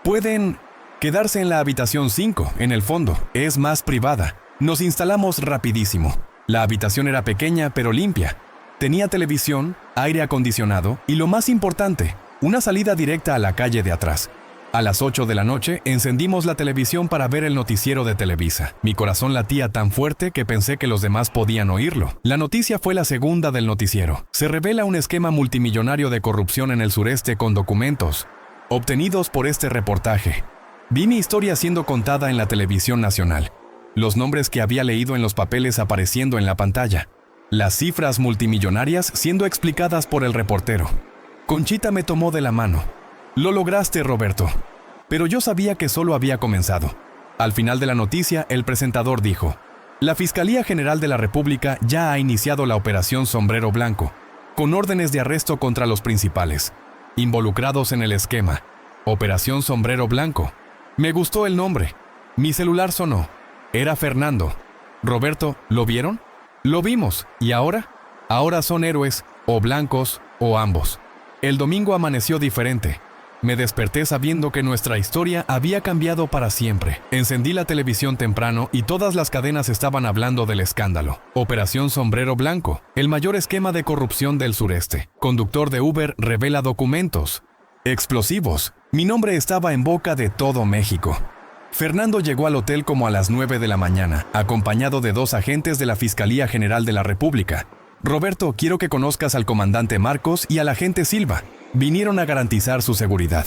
«Pueden quedarse en la habitación 5, en el fondo, es más privada». Nos instalamos rapidísimo. La habitación era pequeña pero limpia. Tenía televisión, aire acondicionado y lo más importante, una salida directa a la calle de atrás. A las 8 de la noche encendimos la televisión para ver el noticiero de Televisa. Mi corazón latía tan fuerte que pensé que los demás podían oírlo. La noticia fue la segunda del noticiero. Se revela un esquema multimillonario de corrupción en el sureste con documentos obtenidos por este reportaje. Vi mi historia siendo contada en la televisión nacional. Los nombres que había leído en los papeles apareciendo en la pantalla. Las cifras multimillonarias siendo explicadas por el reportero. Conchita me tomó de la mano. «Lo lograste, Roberto». Pero yo sabía que solo había comenzado. Al final de la noticia, el presentador dijo: «La Fiscalía General de la República ya ha iniciado la Operación Sombrero Blanco, con órdenes de arresto contra los principales involucrados en el esquema. Operación Sombrero Blanco». Me gustó el nombre. Mi celular sonó. Era Fernando. «Roberto, ¿lo vieron?» «Lo vimos. ¿Y ahora?» «Ahora son héroes, o blancos, o ambos». El domingo amaneció diferente. Me desperté sabiendo que nuestra historia había cambiado para siempre. Encendí la televisión temprano y todas las cadenas estaban hablando del escándalo. Operación Sombrero Blanco, el mayor esquema de corrupción del sureste. Conductor de Uber revela documentos. Explosivos. Mi nombre estaba en boca de todo México. Fernando llegó al hotel como a las 9 de la mañana, acompañado de 2 agentes de la Fiscalía General de la República. «Roberto, quiero que conozcas al comandante Marcos y al agente Silva. Vinieron a garantizar su seguridad».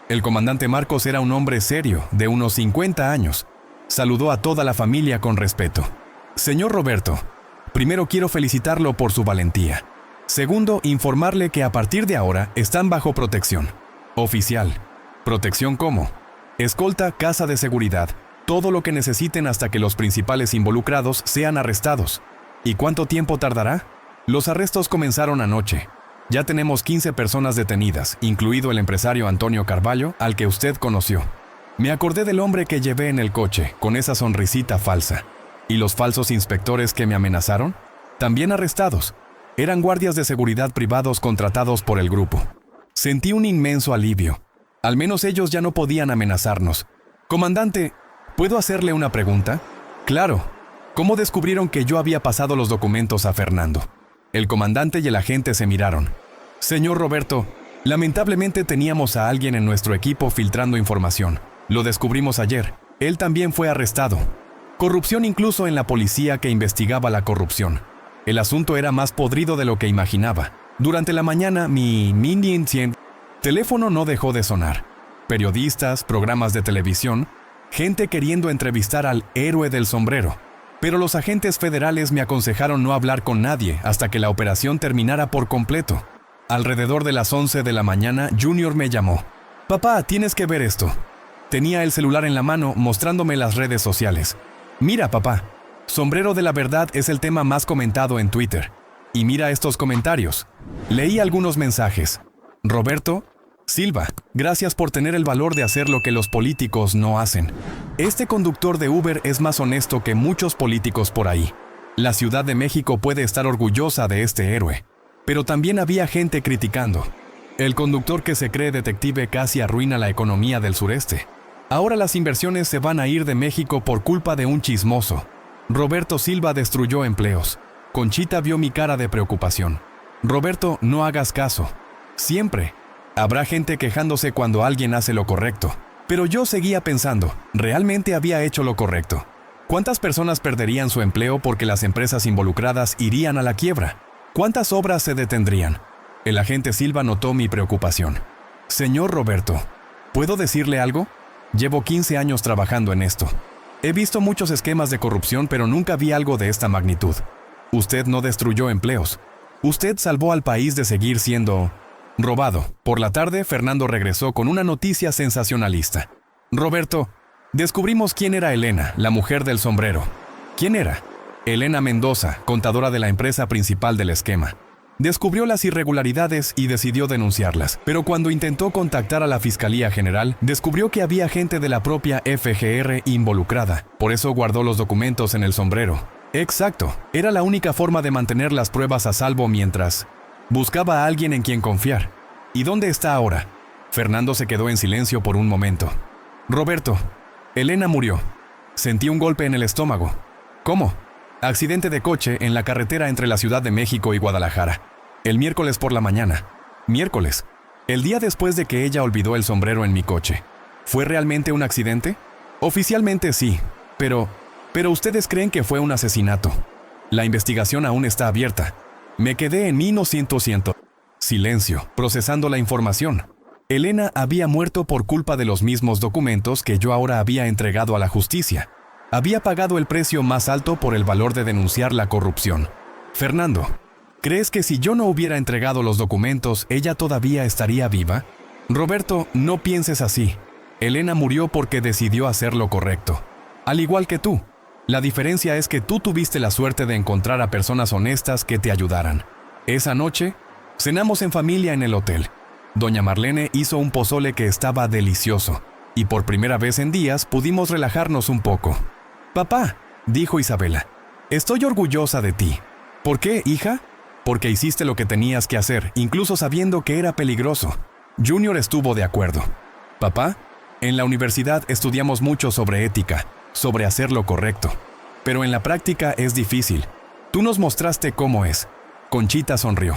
El comandante Marcos era un hombre serio, de unos 50 años. Saludó a toda la familia con respeto. «Señor Roberto, primero quiero felicitarlo por su valentía. Segundo, informarle que a partir de ahora están bajo protección. Oficial. ¿Protección cómo?» «Escolta, casa de seguridad, todo lo que necesiten hasta que los principales involucrados sean arrestados». «¿Y cuánto tiempo tardará?» «Los arrestos comenzaron anoche. Ya tenemos 15 personas detenidas, incluido el empresario Antonio Carvalho, al que usted conoció». Me acordé del hombre que llevé en el coche, con esa sonrisita falsa. ¿Y los falsos inspectores que me amenazaron? También arrestados. Eran guardias de seguridad privados contratados por el grupo. Sentí un inmenso alivio. Al menos ellos ya no podían amenazarnos. «Comandante, ¿puedo hacerle una pregunta?» «Claro. ¿Cómo descubrieron que yo había pasado los documentos a Fernando?» El comandante y el agente se miraron. «Señor Roberto, lamentablemente teníamos a alguien en nuestro equipo filtrando información. Lo descubrimos ayer. Él también fue arrestado. Corrupción incluso en la policía que investigaba la corrupción. El asunto era más podrido de lo que imaginaba. Durante la mañana mi teléfono no dejó de sonar. Periodistas, programas de televisión, gente queriendo entrevistar al héroe del sombrero. Pero los agentes federales me aconsejaron no hablar con nadie hasta que la operación terminara por completo. Alrededor de las 11 de la mañana, Junior me llamó. Papá, tienes que ver esto. Tenía el celular en la mano mostrándome las redes sociales. Mira, papá, sombrero de la verdad es el tema más comentado en Twitter. Y mira estos comentarios. Leí algunos mensajes. Roberto Silva, gracias por tener el valor de hacer lo que los políticos no hacen. Este conductor de Uber es más honesto que muchos políticos por ahí. La Ciudad de México puede estar orgullosa de este héroe. Pero también había gente criticando. El conductor que se cree detective casi arruina la economía del sureste. Ahora las inversiones se van a ir de México por culpa de un chismoso. Roberto Silva destruyó empleos. Conchita vio mi cara de preocupación. Roberto, no hagas caso. Siempre habrá gente quejándose cuando alguien hace lo correcto. Pero yo seguía pensando, ¿realmente había hecho lo correcto? ¿Cuántas personas perderían su empleo porque las empresas involucradas irían a la quiebra? ¿Cuántas obras se detendrían? El agente Silva notó mi preocupación. Señor Roberto, ¿puedo decirle algo? Llevo 15 años trabajando en esto. He visto muchos esquemas de corrupción, pero nunca vi algo de esta magnitud. Usted no destruyó empleos. Usted salvó al país de seguir siendo robado. Por la tarde, Fernando regresó con una noticia sensacionalista. Roberto, descubrimos quién era Elena, la mujer del sombrero. ¿Quién era? Elena Mendoza, contadora de la empresa principal del esquema. Descubrió las irregularidades y decidió denunciarlas, pero cuando intentó contactar a la Fiscalía General, descubrió que había gente de la propia FGR involucrada. Por eso guardó los documentos en el sombrero. Exacto, era la única forma de mantener las pruebas a salvo mientras buscaba a alguien en quien confiar. ¿Y dónde está ahora? Fernando se quedó en silencio por un momento. Roberto, Elena murió. Sentí un golpe en el estómago. ¿Cómo? Accidente de coche en la carretera entre la Ciudad de México y Guadalajara. El miércoles por la mañana. Miércoles. El día después de que ella olvidó el sombrero en mi coche. ¿Fue realmente un accidente? Oficialmente sí, pero ustedes creen que fue un asesinato. La investigación aún está abierta. Me quedé en 1900. Silencio, procesando la información. Elena había muerto por culpa de los mismos documentos que yo ahora había entregado a la justicia. Había pagado el precio más alto por el valor de denunciar la corrupción. Fernando, ¿crees que si yo no hubiera entregado los documentos, ella todavía estaría viva? Roberto, no pienses así. Elena murió porque decidió hacer lo correcto. Al igual que tú. La diferencia es que tú tuviste la suerte de encontrar a personas honestas que te ayudaran. Esa noche, cenamos en familia en el hotel. Doña Marlene hizo un pozole que estaba delicioso. Y por primera vez en días pudimos relajarnos un poco. Papá, dijo Isabela, estoy orgullosa de ti. ¿Por qué, hija? Porque hiciste lo que tenías que hacer, incluso sabiendo que era peligroso. Junior estuvo de acuerdo. Papá, en la universidad estudiamos mucho sobre ética, sobre hacer lo correcto. Pero en la práctica es difícil. Tú nos mostraste cómo es. Conchita sonrió.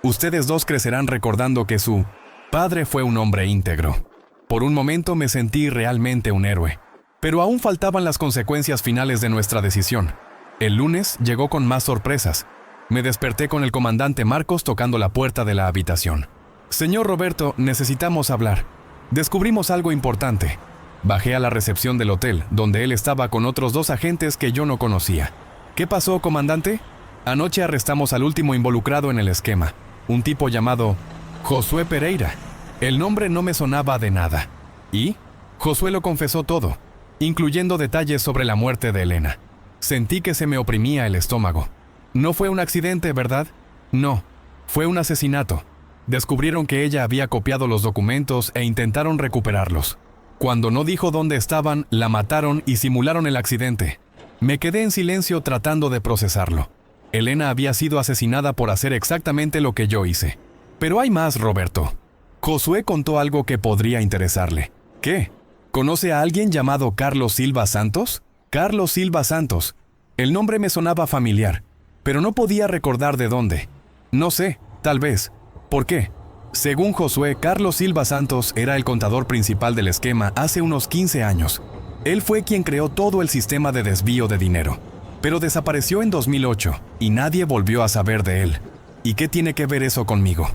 Ustedes dos crecerán recordando que su padre fue un hombre íntegro. Por un momento me sentí realmente un héroe. Pero aún faltaban las consecuencias finales de nuestra decisión. El lunes llegó con más sorpresas. Me desperté con el comandante Marcos tocando la puerta de la habitación. Señor Roberto, necesitamos hablar. Descubrimos algo importante. Bajé a la recepción del hotel, donde él estaba con otros 2 agentes que yo no conocía. ¿Qué pasó, comandante? Anoche arrestamos al último involucrado en el esquema, un tipo llamado Josué Pereira. El nombre no me sonaba de nada. ¿Y? Josué lo confesó todo, incluyendo detalles sobre la muerte de Elena. Sentí que se me oprimía el estómago. No fue un accidente, ¿verdad? No, fue un asesinato. Descubrieron que ella había copiado los documentos e intentaron recuperarlos. Cuando no dijo dónde estaban, la mataron y simularon el accidente. Me quedé en silencio tratando de procesarlo. Elena había sido asesinada por hacer exactamente lo que yo hice. Pero hay más, Roberto. Josué contó algo que podría interesarle. ¿Qué? ¿Conoce a alguien llamado Carlos Silva Santos? Carlos Silva Santos. El nombre me sonaba familiar, pero no podía recordar de dónde. No sé, tal vez. ¿Por qué? Según Josué, Carlos Silva Santos era el contador principal del esquema hace unos 15 años. Él fue quien creó todo el sistema de desvío de dinero. Pero desapareció en 2008 y nadie volvió a saber de él. ¿Y qué tiene que ver eso conmigo?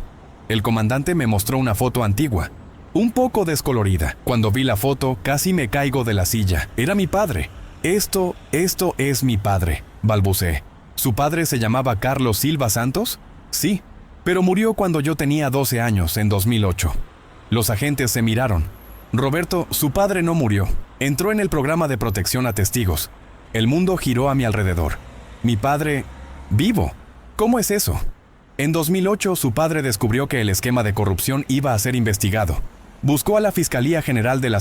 El comandante me mostró una foto antigua, un poco descolorida. Cuando vi la foto, casi me caigo de la silla. Era mi padre. Esto es mi padre, balbuceé. ¿Su padre se llamaba Carlos Silva Santos? Sí, pero murió cuando yo tenía 12 años, en 2008. Los agentes se miraron. Roberto, su padre no murió. Entró en el programa de protección a testigos. El mundo giró a mi alrededor. Mi padre... vivo. ¿Cómo es eso? En 2008, su padre descubrió que el esquema de corrupción iba a ser investigado. Buscó a la Fiscalía General de la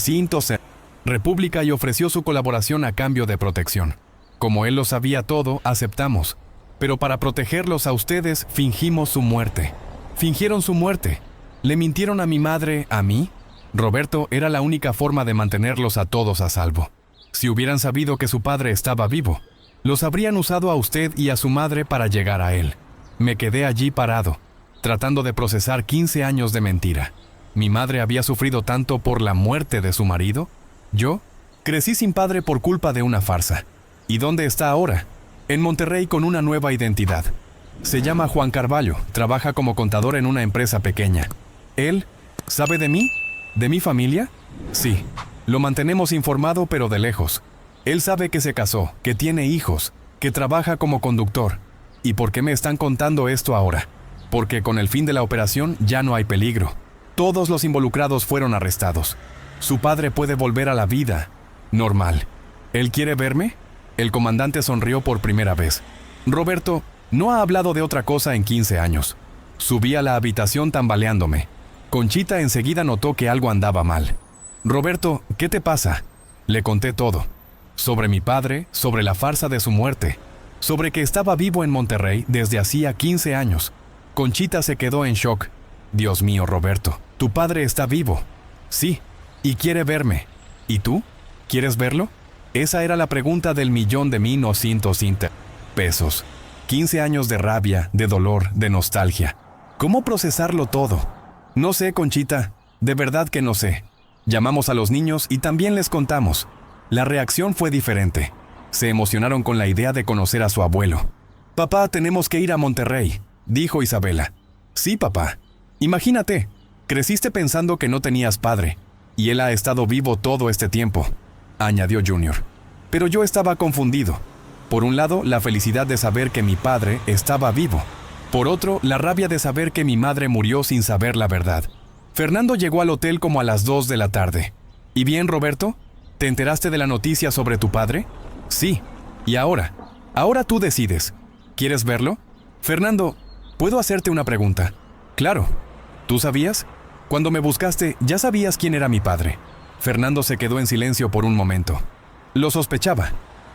República y ofreció su colaboración a cambio de protección. Como él lo sabía todo, aceptamos. Pero para protegerlos a ustedes, fingimos su muerte. Fingieron su muerte. ¿Le mintieron a mi madre, a mí? Roberto, era la única forma de mantenerlos a todos a salvo. Si hubieran sabido que su padre estaba vivo, los habrían usado a usted y a su madre para llegar a él. Me quedé allí parado, tratando de procesar 15 años de mentira. ¿Mi madre había sufrido tanto por la muerte de su marido? ¿Yo? Crecí sin padre por culpa de una farsa. ¿Y dónde está ahora? En Monterrey con una nueva identidad. Se llama Juan Carvalho, trabaja como contador en una empresa pequeña. ¿Él sabe de mí? ¿De mi familia? Sí. Lo mantenemos informado, pero de lejos. Él sabe que se casó, que tiene hijos, que trabaja como conductor. ¿Y por qué me están contando esto ahora? Porque con el fin de la operación ya no hay peligro. Todos los involucrados fueron arrestados. Su padre puede volver a la vida normal. ¿Él quiere verme? El comandante sonrió por primera vez. Roberto no ha hablado de otra cosa en 15 años. Subí a la habitación tambaleándome. Conchita enseguida notó que algo andaba mal. Roberto, ¿qué te pasa? Le conté todo. Sobre mi padre, sobre la farsa de su muerte, sobre que estaba vivo en Monterrey desde hacía 15 años. Conchita se quedó en shock. Dios mío, Roberto, tu padre está vivo. Sí, y quiere verme. ¿Y tú? ¿Quieres verlo? Esa era la pregunta del $1,900,000. 15 años de rabia, de dolor, de nostalgia. ¿Cómo procesarlo todo? No sé, Conchita, de verdad que no sé. Llamamos a los niños y también les contamos. La reacción fue diferente. Se emocionaron con la idea de conocer a su abuelo. Papá, tenemos que ir a Monterrey, dijo Isabela. Sí, papá. Imagínate, creciste pensando que no tenías padre, y él ha estado vivo todo este tiempo, añadió Junior. Pero yo estaba confundido. Por un lado, la felicidad de saber que mi padre estaba vivo. Por otro, la rabia de saber que mi madre murió sin saber la verdad. Fernando llegó al hotel como a las 2 de la tarde. ¿Y bien, Roberto? ¿Te enteraste de la noticia sobre tu padre? Sí. ¿Y ahora? Ahora tú decides. ¿Quieres verlo? Fernando, ¿puedo hacerte una pregunta? Claro. ¿Tú sabías? Cuando me buscaste, ¿ya sabías quién era mi padre? Fernando se quedó en silencio por un momento. Lo sospechaba.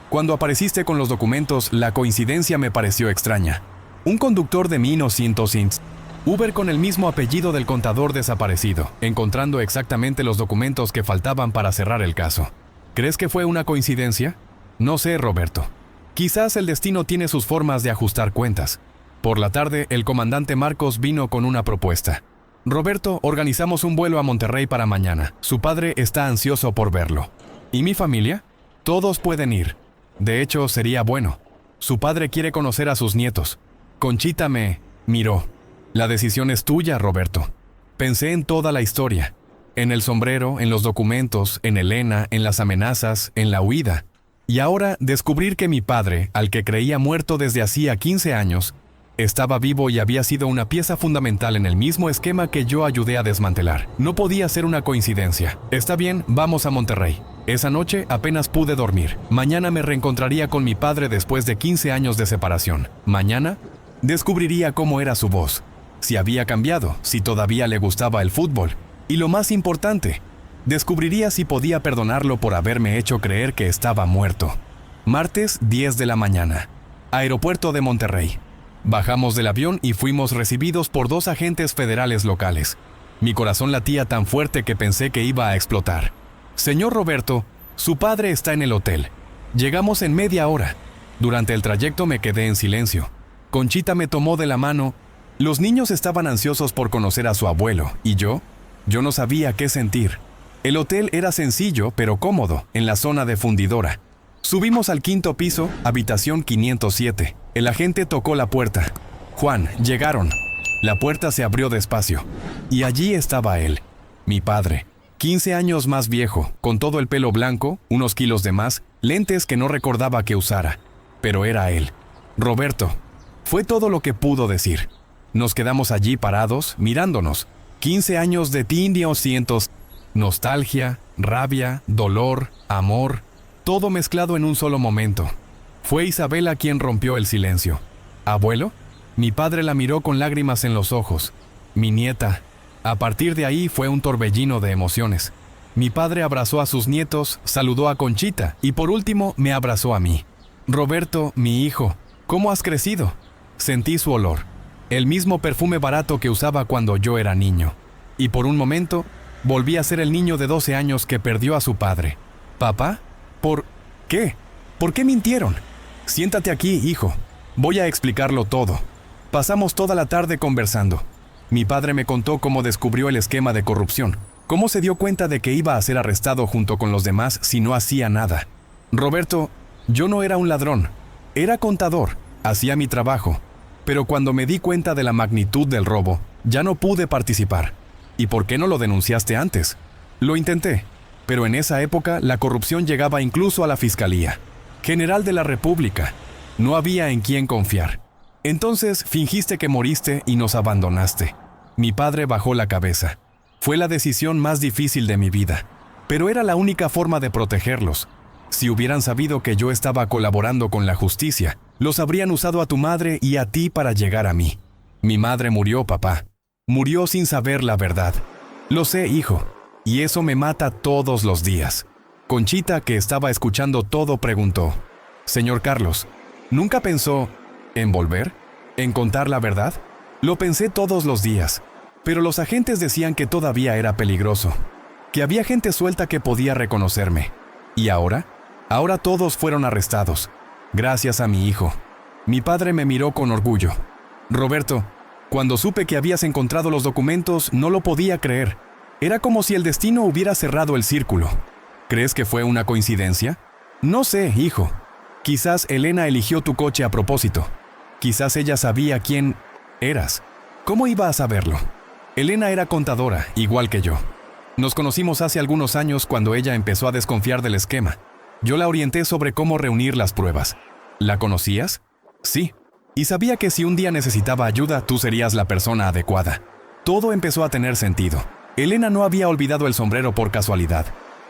Cuando apareciste con los documentos, la coincidencia me pareció extraña. Un conductor de 1900 Uber con el mismo apellido del contador desaparecido, encontrando exactamente los documentos que faltaban para cerrar el caso. ¿Crees que fue una coincidencia? No sé, Roberto. Quizás el destino tiene sus formas de ajustar cuentas. Por la tarde, el comandante Marcos vino con una propuesta. Roberto, organizamos un vuelo a Monterrey para mañana. Su padre está ansioso por verlo. ¿Y mi familia? Todos pueden ir. De hecho, sería bueno. Su padre quiere conocer a sus nietos. Conchita me miró. La decisión es tuya, Roberto. Pensé en toda la historia. En el sombrero, en los documentos, en Elena, en las amenazas, en la huida. Y ahora, descubrir que mi padre, al que creía muerto desde hacía 15 años, estaba vivo y había sido una pieza fundamental en el mismo esquema que yo ayudé a desmantelar. No podía ser una coincidencia. Está bien, vamos a Monterrey. Esa noche apenas pude dormir. Mañana me reencontraría con mi padre después de 15 años de separación. Mañana descubriría cómo era su voz. Si había cambiado, si todavía le gustaba el fútbol. Y lo más importante, descubriría si podía perdonarlo por haberme hecho creer que estaba muerto. Martes, 10 de la mañana. Aeropuerto de Monterrey. Bajamos del avión y fuimos recibidos por 2 agentes federales locales. Mi corazón latía tan fuerte que pensé que iba a explotar. Señor Roberto, su padre está en el hotel. Llegamos en media hora. Durante el trayecto me quedé en silencio. Conchita me tomó de la mano. Los niños estaban ansiosos por conocer a su abuelo, y yo no sabía qué sentir. El hotel era sencillo, pero cómodo, en la zona de fundidora. Subimos al 5º piso, habitación 507. El agente tocó la puerta. Juan, llegaron. La puerta se abrió despacio. Y allí estaba él, mi padre. 15 años más viejo, con todo el pelo blanco, unos kilos de más, lentes que no recordaba que usara. Pero era él. Roberto. Fue todo lo que pudo decir. Nos quedamos allí parados, mirándonos. 15 años de cientos. Nostalgia, rabia, dolor, amor, todo mezclado en un solo momento. Fue Isabela quien rompió el silencio. ¿Abuelo? Mi padre la miró con lágrimas en los ojos. Mi nieta. A partir de ahí fue un torbellino de emociones. Mi padre abrazó a sus nietos, saludó a Conchita y por último me abrazó a mí. Roberto, mi hijo, ¿cómo has crecido? Sentí su olor, el mismo perfume barato que usaba cuando yo era niño. Y por un momento, volví a ser el niño de 12 años que perdió a su padre. ¿Papá? ¿Por qué? ¿Por qué mintieron? Siéntate aquí, hijo. Voy a explicarlo todo. Pasamos toda la tarde conversando. Mi padre me contó cómo descubrió el esquema de corrupción, cómo se dio cuenta de que iba a ser arrestado junto con los demás si no hacía nada. Roberto, yo no era un ladrón, era contador, hacía mi trabajo, pero cuando me di cuenta de la magnitud del robo, ya no pude participar. ¿Y por qué no lo denunciaste antes? Lo intenté, pero en esa época la corrupción llegaba incluso a la Fiscalía General de la República. No había en quién confiar. Entonces fingiste que moriste y nos abandonaste. Mi padre bajó la cabeza. Fue la decisión más difícil de mi vida, pero era la única forma de protegerlos. Si hubieran sabido que yo estaba colaborando con la justicia, los habrían usado a tu madre y a ti para llegar a mí. Mi madre murió, papá. Murió sin saber la verdad. Lo sé, hijo, y eso me mata todos los días. Conchita, que estaba escuchando todo, preguntó: Señor Carlos, ¿nunca pensó en volver? ¿En contar la verdad? Lo pensé todos los días, pero los agentes decían que todavía era peligroso, que había gente suelta que podía reconocerme. ¿Y ahora? Ahora todos fueron arrestados, gracias a mi hijo. Mi padre me miró con orgullo. Roberto, cuando supe que habías encontrado los documentos, no lo podía creer. Era como si el destino hubiera cerrado el círculo. ¿Crees que fue una coincidencia? No sé, hijo. Quizás Elena eligió tu coche a propósito. Quizás ella sabía quién eras. ¿Cómo iba a saberlo? Elena era contadora, igual que yo. Nos conocimos hace algunos años cuando ella empezó a desconfiar del esquema. Yo la orienté sobre cómo reunir las pruebas. ¿La conocías? Sí. Y sabía que si un día necesitaba ayuda, tú serías la persona adecuada. Todo empezó a tener sentido. Elena no había olvidado el sombrero por casualidad.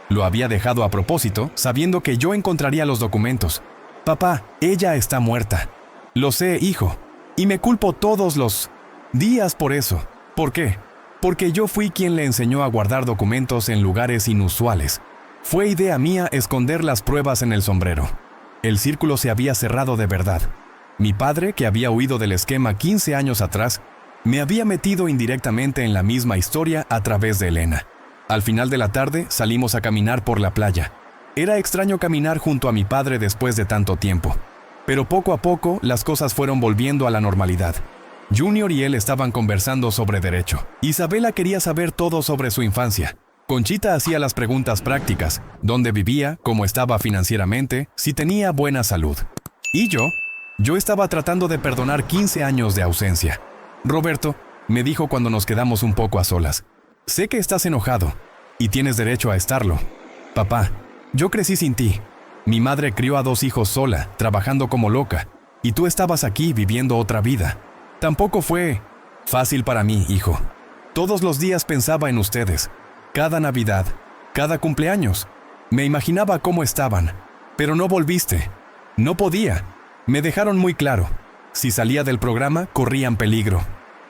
Lo había dejado a propósito, sabiendo que yo encontraría los documentos. Papá, ella está muerta. Lo sé, hijo. Y me culpo todos los días por eso. ¿Por qué? Porque yo fui quien le enseñó a guardar documentos en lugares inusuales. Fue idea mía esconder las pruebas en el sombrero. El círculo se había cerrado de verdad. Mi padre, que había huido del esquema 15 años atrás, me había metido indirectamente en la misma historia a través de Elena. Al final de la tarde salimos a caminar por la playa. Era extraño caminar junto a mi padre después de tanto tiempo. Pero poco a poco las cosas fueron volviendo a la normalidad. Junior y él estaban conversando sobre derecho. Isabela quería saber todo sobre su infancia. Conchita hacía las preguntas prácticas: dónde vivía, cómo estaba financieramente, si tenía buena salud. Y yo estaba tratando de perdonar 15 años de ausencia. Roberto, me dijo cuando nos quedamos un poco a solas: sé que estás enojado, y tienes derecho a estarlo. Papá, yo crecí sin ti. Mi madre crió a 2 hijos sola, trabajando como loca, y tú estabas aquí viviendo otra vida. Tampoco fue fácil para mí, hijo. Todos los días pensaba en ustedes. Cada Navidad, cada cumpleaños. Me imaginaba cómo estaban, pero no volviste. No podía. Me dejaron muy claro. Si salía del programa, corrían peligro.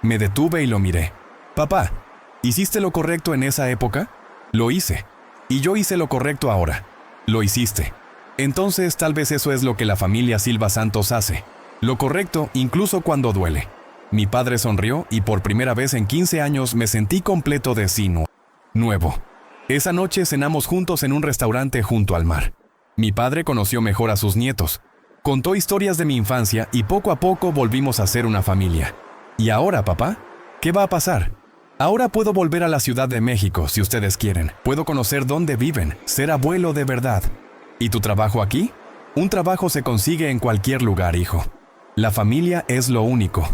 Me detuve y lo miré. Papá, ¿hiciste lo correcto en esa época? Lo hice. Y yo hice lo correcto ahora. Lo hiciste. Entonces tal vez eso es lo que la familia Silva Santos hace. Lo correcto incluso cuando duele. Mi padre sonrió y por primera vez en 15 años me sentí completo de sí nuevo. Esa noche cenamos juntos en un restaurante junto al mar. Mi padre conoció mejor a sus nietos. Contó historias de mi infancia y poco a poco volvimos a ser una familia. ¿Y ahora, papá? ¿Qué va a pasar? Ahora puedo volver a la Ciudad de México si ustedes quieren. Puedo conocer dónde viven, ser abuelo de verdad. ¿Y tu trabajo aquí? Un trabajo se consigue en cualquier lugar, hijo. La familia es lo único.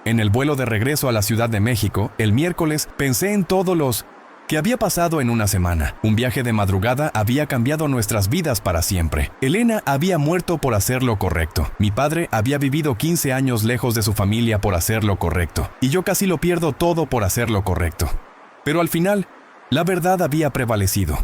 En el vuelo de regreso a la Ciudad de México, el miércoles, pensé en todos los ¿Qué había pasado en una semana? Un viaje de madrugada había cambiado nuestras vidas para siempre. Elena había muerto por hacer lo correcto. Mi padre había vivido 15 años lejos de su familia por hacer lo correcto. Y yo casi lo pierdo todo por hacer lo correcto. Pero al final, la verdad había prevalecido.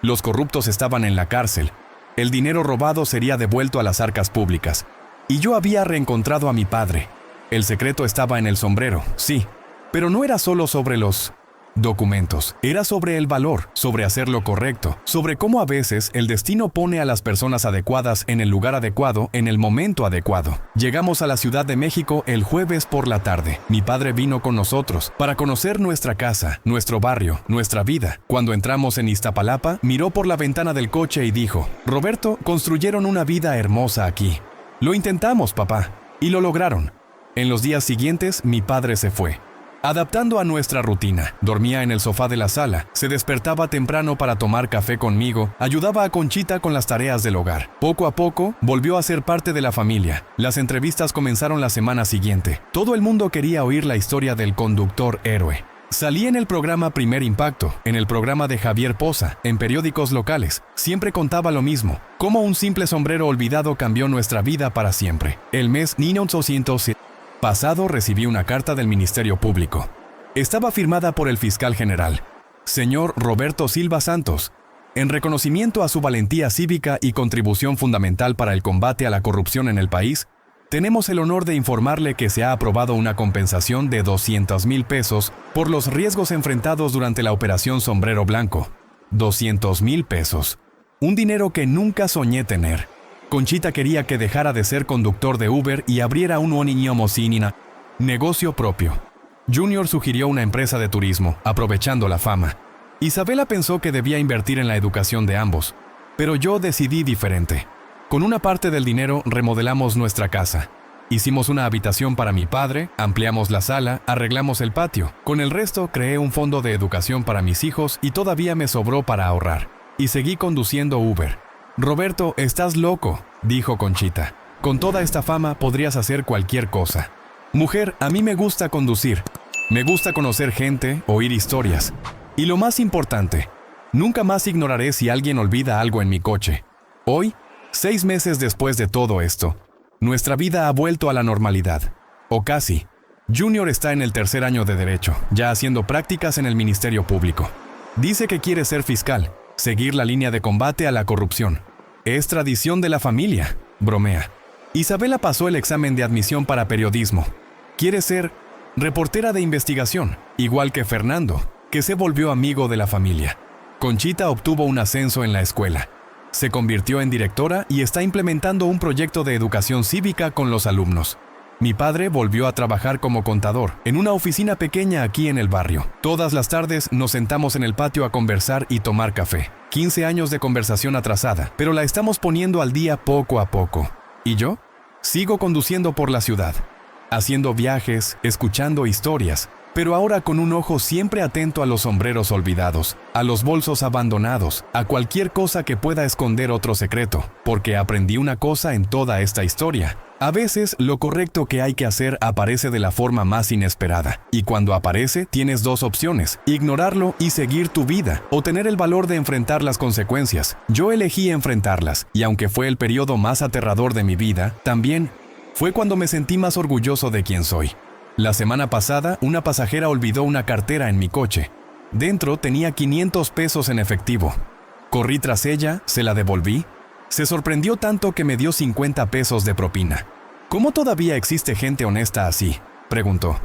Los corruptos estaban en la cárcel. El dinero robado sería devuelto a las arcas públicas. Y yo había reencontrado a mi padre. El secreto estaba en el sombrero, sí. Pero no era solo sobre los documentos. Era sobre el valor, sobre hacer lo correcto, sobre cómo a veces el destino pone a las personas adecuadas en el lugar adecuado, en el momento adecuado. Llegamos a la Ciudad de México el jueves por la tarde. Mi padre vino con nosotros para conocer nuestra casa, nuestro barrio, nuestra vida. Cuando entramos en Iztapalapa, miró por la ventana del coche y dijo: Roberto, construyeron una vida hermosa aquí. Lo intentamos, papá, y lo lograron. En los días siguientes, mi padre se fue. Adaptando a nuestra rutina, dormía en el sofá de la sala, se despertaba temprano para tomar café conmigo, ayudaba a Conchita con las tareas del hogar. Poco a poco, volvió a ser parte de la familia. Las entrevistas comenzaron la semana siguiente. Todo el mundo quería oír la historia del conductor héroe. Salí en el programa Primer Impacto, en el programa de Javier Poza, en periódicos locales. Siempre contaba lo mismo, cómo un simple sombrero olvidado cambió nuestra vida para siempre. El mes 1900 pasado recibí una carta del Ministerio Público. Estaba firmada por el fiscal general, señor Roberto Silva Santos, en reconocimiento a su valentía cívica y contribución fundamental para el combate a la corrupción en el país. Tenemos el honor de informarle que se ha aprobado una compensación de 200,000 pesos por los riesgos enfrentados durante la Operación Sombrero Blanco. 200,000 pesos. Un dinero que nunca soñé tener. Conchita quería que dejara de ser conductor de Uber y abriera un negocio propio. Junior sugirió una empresa de turismo, aprovechando la fama. Isabela pensó que debía invertir en la educación de ambos, pero yo decidí diferente. Con una parte del dinero remodelamos nuestra casa. Hicimos una habitación para mi padre, ampliamos la sala, arreglamos el patio. Con el resto creé un fondo de educación para mis hijos y todavía me sobró para ahorrar. Y seguí conduciendo Uber. Roberto, estás loco, dijo Conchita. Con toda esta fama podrías hacer cualquier cosa. Mujer, a mí me gusta conducir. Me gusta conocer gente, oír historias. Y lo más importante, nunca más ignoraré si alguien olvida algo en mi coche. Hoy, 6 meses después de todo esto, nuestra vida ha vuelto a la normalidad. O casi. Junior está en el 3er año de Derecho, ya haciendo prácticas en el Ministerio Público. Dice que quiere ser fiscal, seguir la línea de combate a la corrupción. Es tradición de la familia, bromea. Isabela pasó el examen de admisión para periodismo. Quiere ser reportera de investigación, igual que Fernando, que se volvió amigo de la familia. Conchita obtuvo un ascenso en la escuela. Se convirtió en directora y está implementando un proyecto de educación cívica con los alumnos. Mi padre volvió a trabajar como contador en una oficina pequeña aquí en el barrio. Todas las tardes nos sentamos en el patio a conversar y tomar café. 15 años de conversación atrasada, pero la estamos poniendo al día poco a poco. ¿Y yo? Sigo conduciendo por la ciudad, haciendo viajes, escuchando historias, pero ahora con un ojo siempre atento a los sombreros olvidados, a los bolsos abandonados, a cualquier cosa que pueda esconder otro secreto, porque aprendí una cosa en toda esta historia. A veces, lo correcto que hay que hacer aparece de la forma más inesperada, y cuando aparece, tienes 2 opciones: ignorarlo y seguir tu vida, o tener el valor de enfrentar las consecuencias. Yo elegí enfrentarlas, y aunque fue el periodo más aterrador de mi vida, también fue cuando me sentí más orgulloso de quién soy. La semana pasada, una pasajera olvidó una cartera en mi coche. Dentro tenía 500 pesos en efectivo. Corrí tras ella, se la devolví. Se sorprendió tanto que me dio 50 pesos de propina. ¿Cómo todavía existe gente honesta así?, preguntó.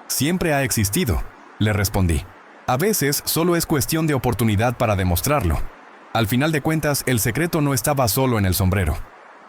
Siempre ha existido, le respondí. A veces solo es cuestión de oportunidad para demostrarlo. Al final de cuentas, el secreto no estaba solo en el sombrero.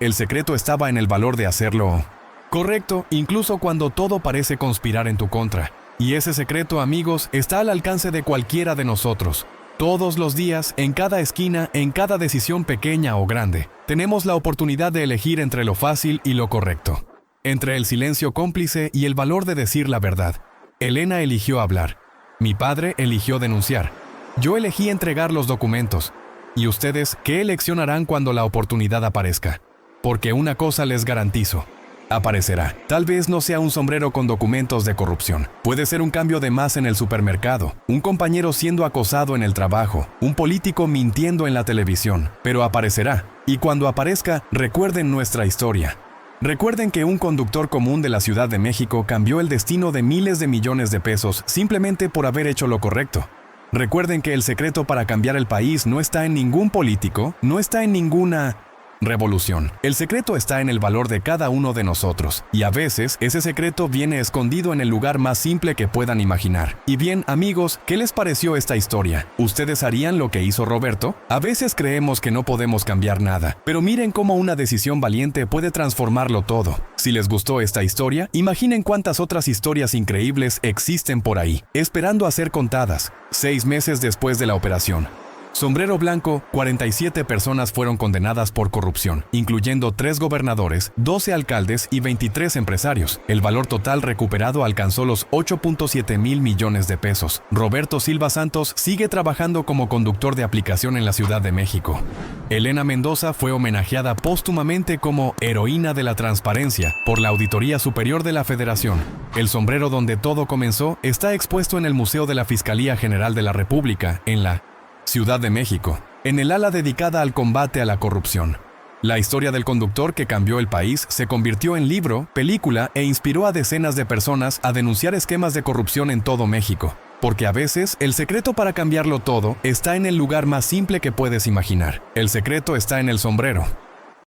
El secreto estaba en el valor de hacerlo correcto, incluso cuando todo parece conspirar en tu contra. Y ese secreto, amigos, está al alcance de cualquiera de nosotros. Todos los días, en cada esquina, en cada decisión pequeña o grande, tenemos la oportunidad de elegir entre lo fácil y lo correcto. Entre el silencio cómplice y el valor de decir la verdad. Elena eligió hablar. Mi padre eligió denunciar. Yo elegí entregar los documentos. ¿Y ustedes qué elección harán cuando la oportunidad aparezca? Porque una cosa les garantizo: Aparecerá. Tal vez no sea un sombrero con documentos de corrupción. Puede ser un cambio de más en el supermercado, un compañero siendo acosado en el trabajo, un político mintiendo en la televisión. Pero aparecerá. Y cuando aparezca, recuerden nuestra historia. Recuerden que un conductor común de la Ciudad de México cambió el destino de miles de millones de pesos simplemente por haber hecho lo correcto. Recuerden que el secreto para cambiar el país no está en ningún político, no está en ninguna revolución. El secreto está en el valor de cada uno de nosotros, y a veces ese secreto viene escondido en el lugar más simple que puedan imaginar. Y bien, amigos, ¿qué les pareció esta historia? ¿Ustedes harían lo que hizo Roberto? A veces creemos que no podemos cambiar nada, pero miren cómo una decisión valiente puede transformarlo todo. Si les gustó esta historia, imaginen cuántas otras historias increíbles existen por ahí, esperando a ser contadas. 6 meses después de la operación Sombrero Blanco, 47 personas fueron condenadas por corrupción, incluyendo 3 gobernadores, 12 alcaldes y 23 empresarios. El valor total recuperado alcanzó los 8.7 mil millones de pesos. Roberto Silva Santos sigue trabajando como conductor de aplicación en la Ciudad de México. Elena Mendoza fue homenajeada póstumamente como heroína de la transparencia por la Auditoría Superior de la Federación. El sombrero donde todo comenzó está expuesto en el Museo de la Fiscalía General de la República, en la Ciudad de México, en el ala dedicada al combate a la corrupción. La historia del conductor que cambió el país se convirtió en libro, película e inspiró a decenas de personas a denunciar esquemas de corrupción en todo México. Porque a veces, el secreto para cambiarlo todo está en el lugar más simple que puedes imaginar. El secreto está en el sombrero.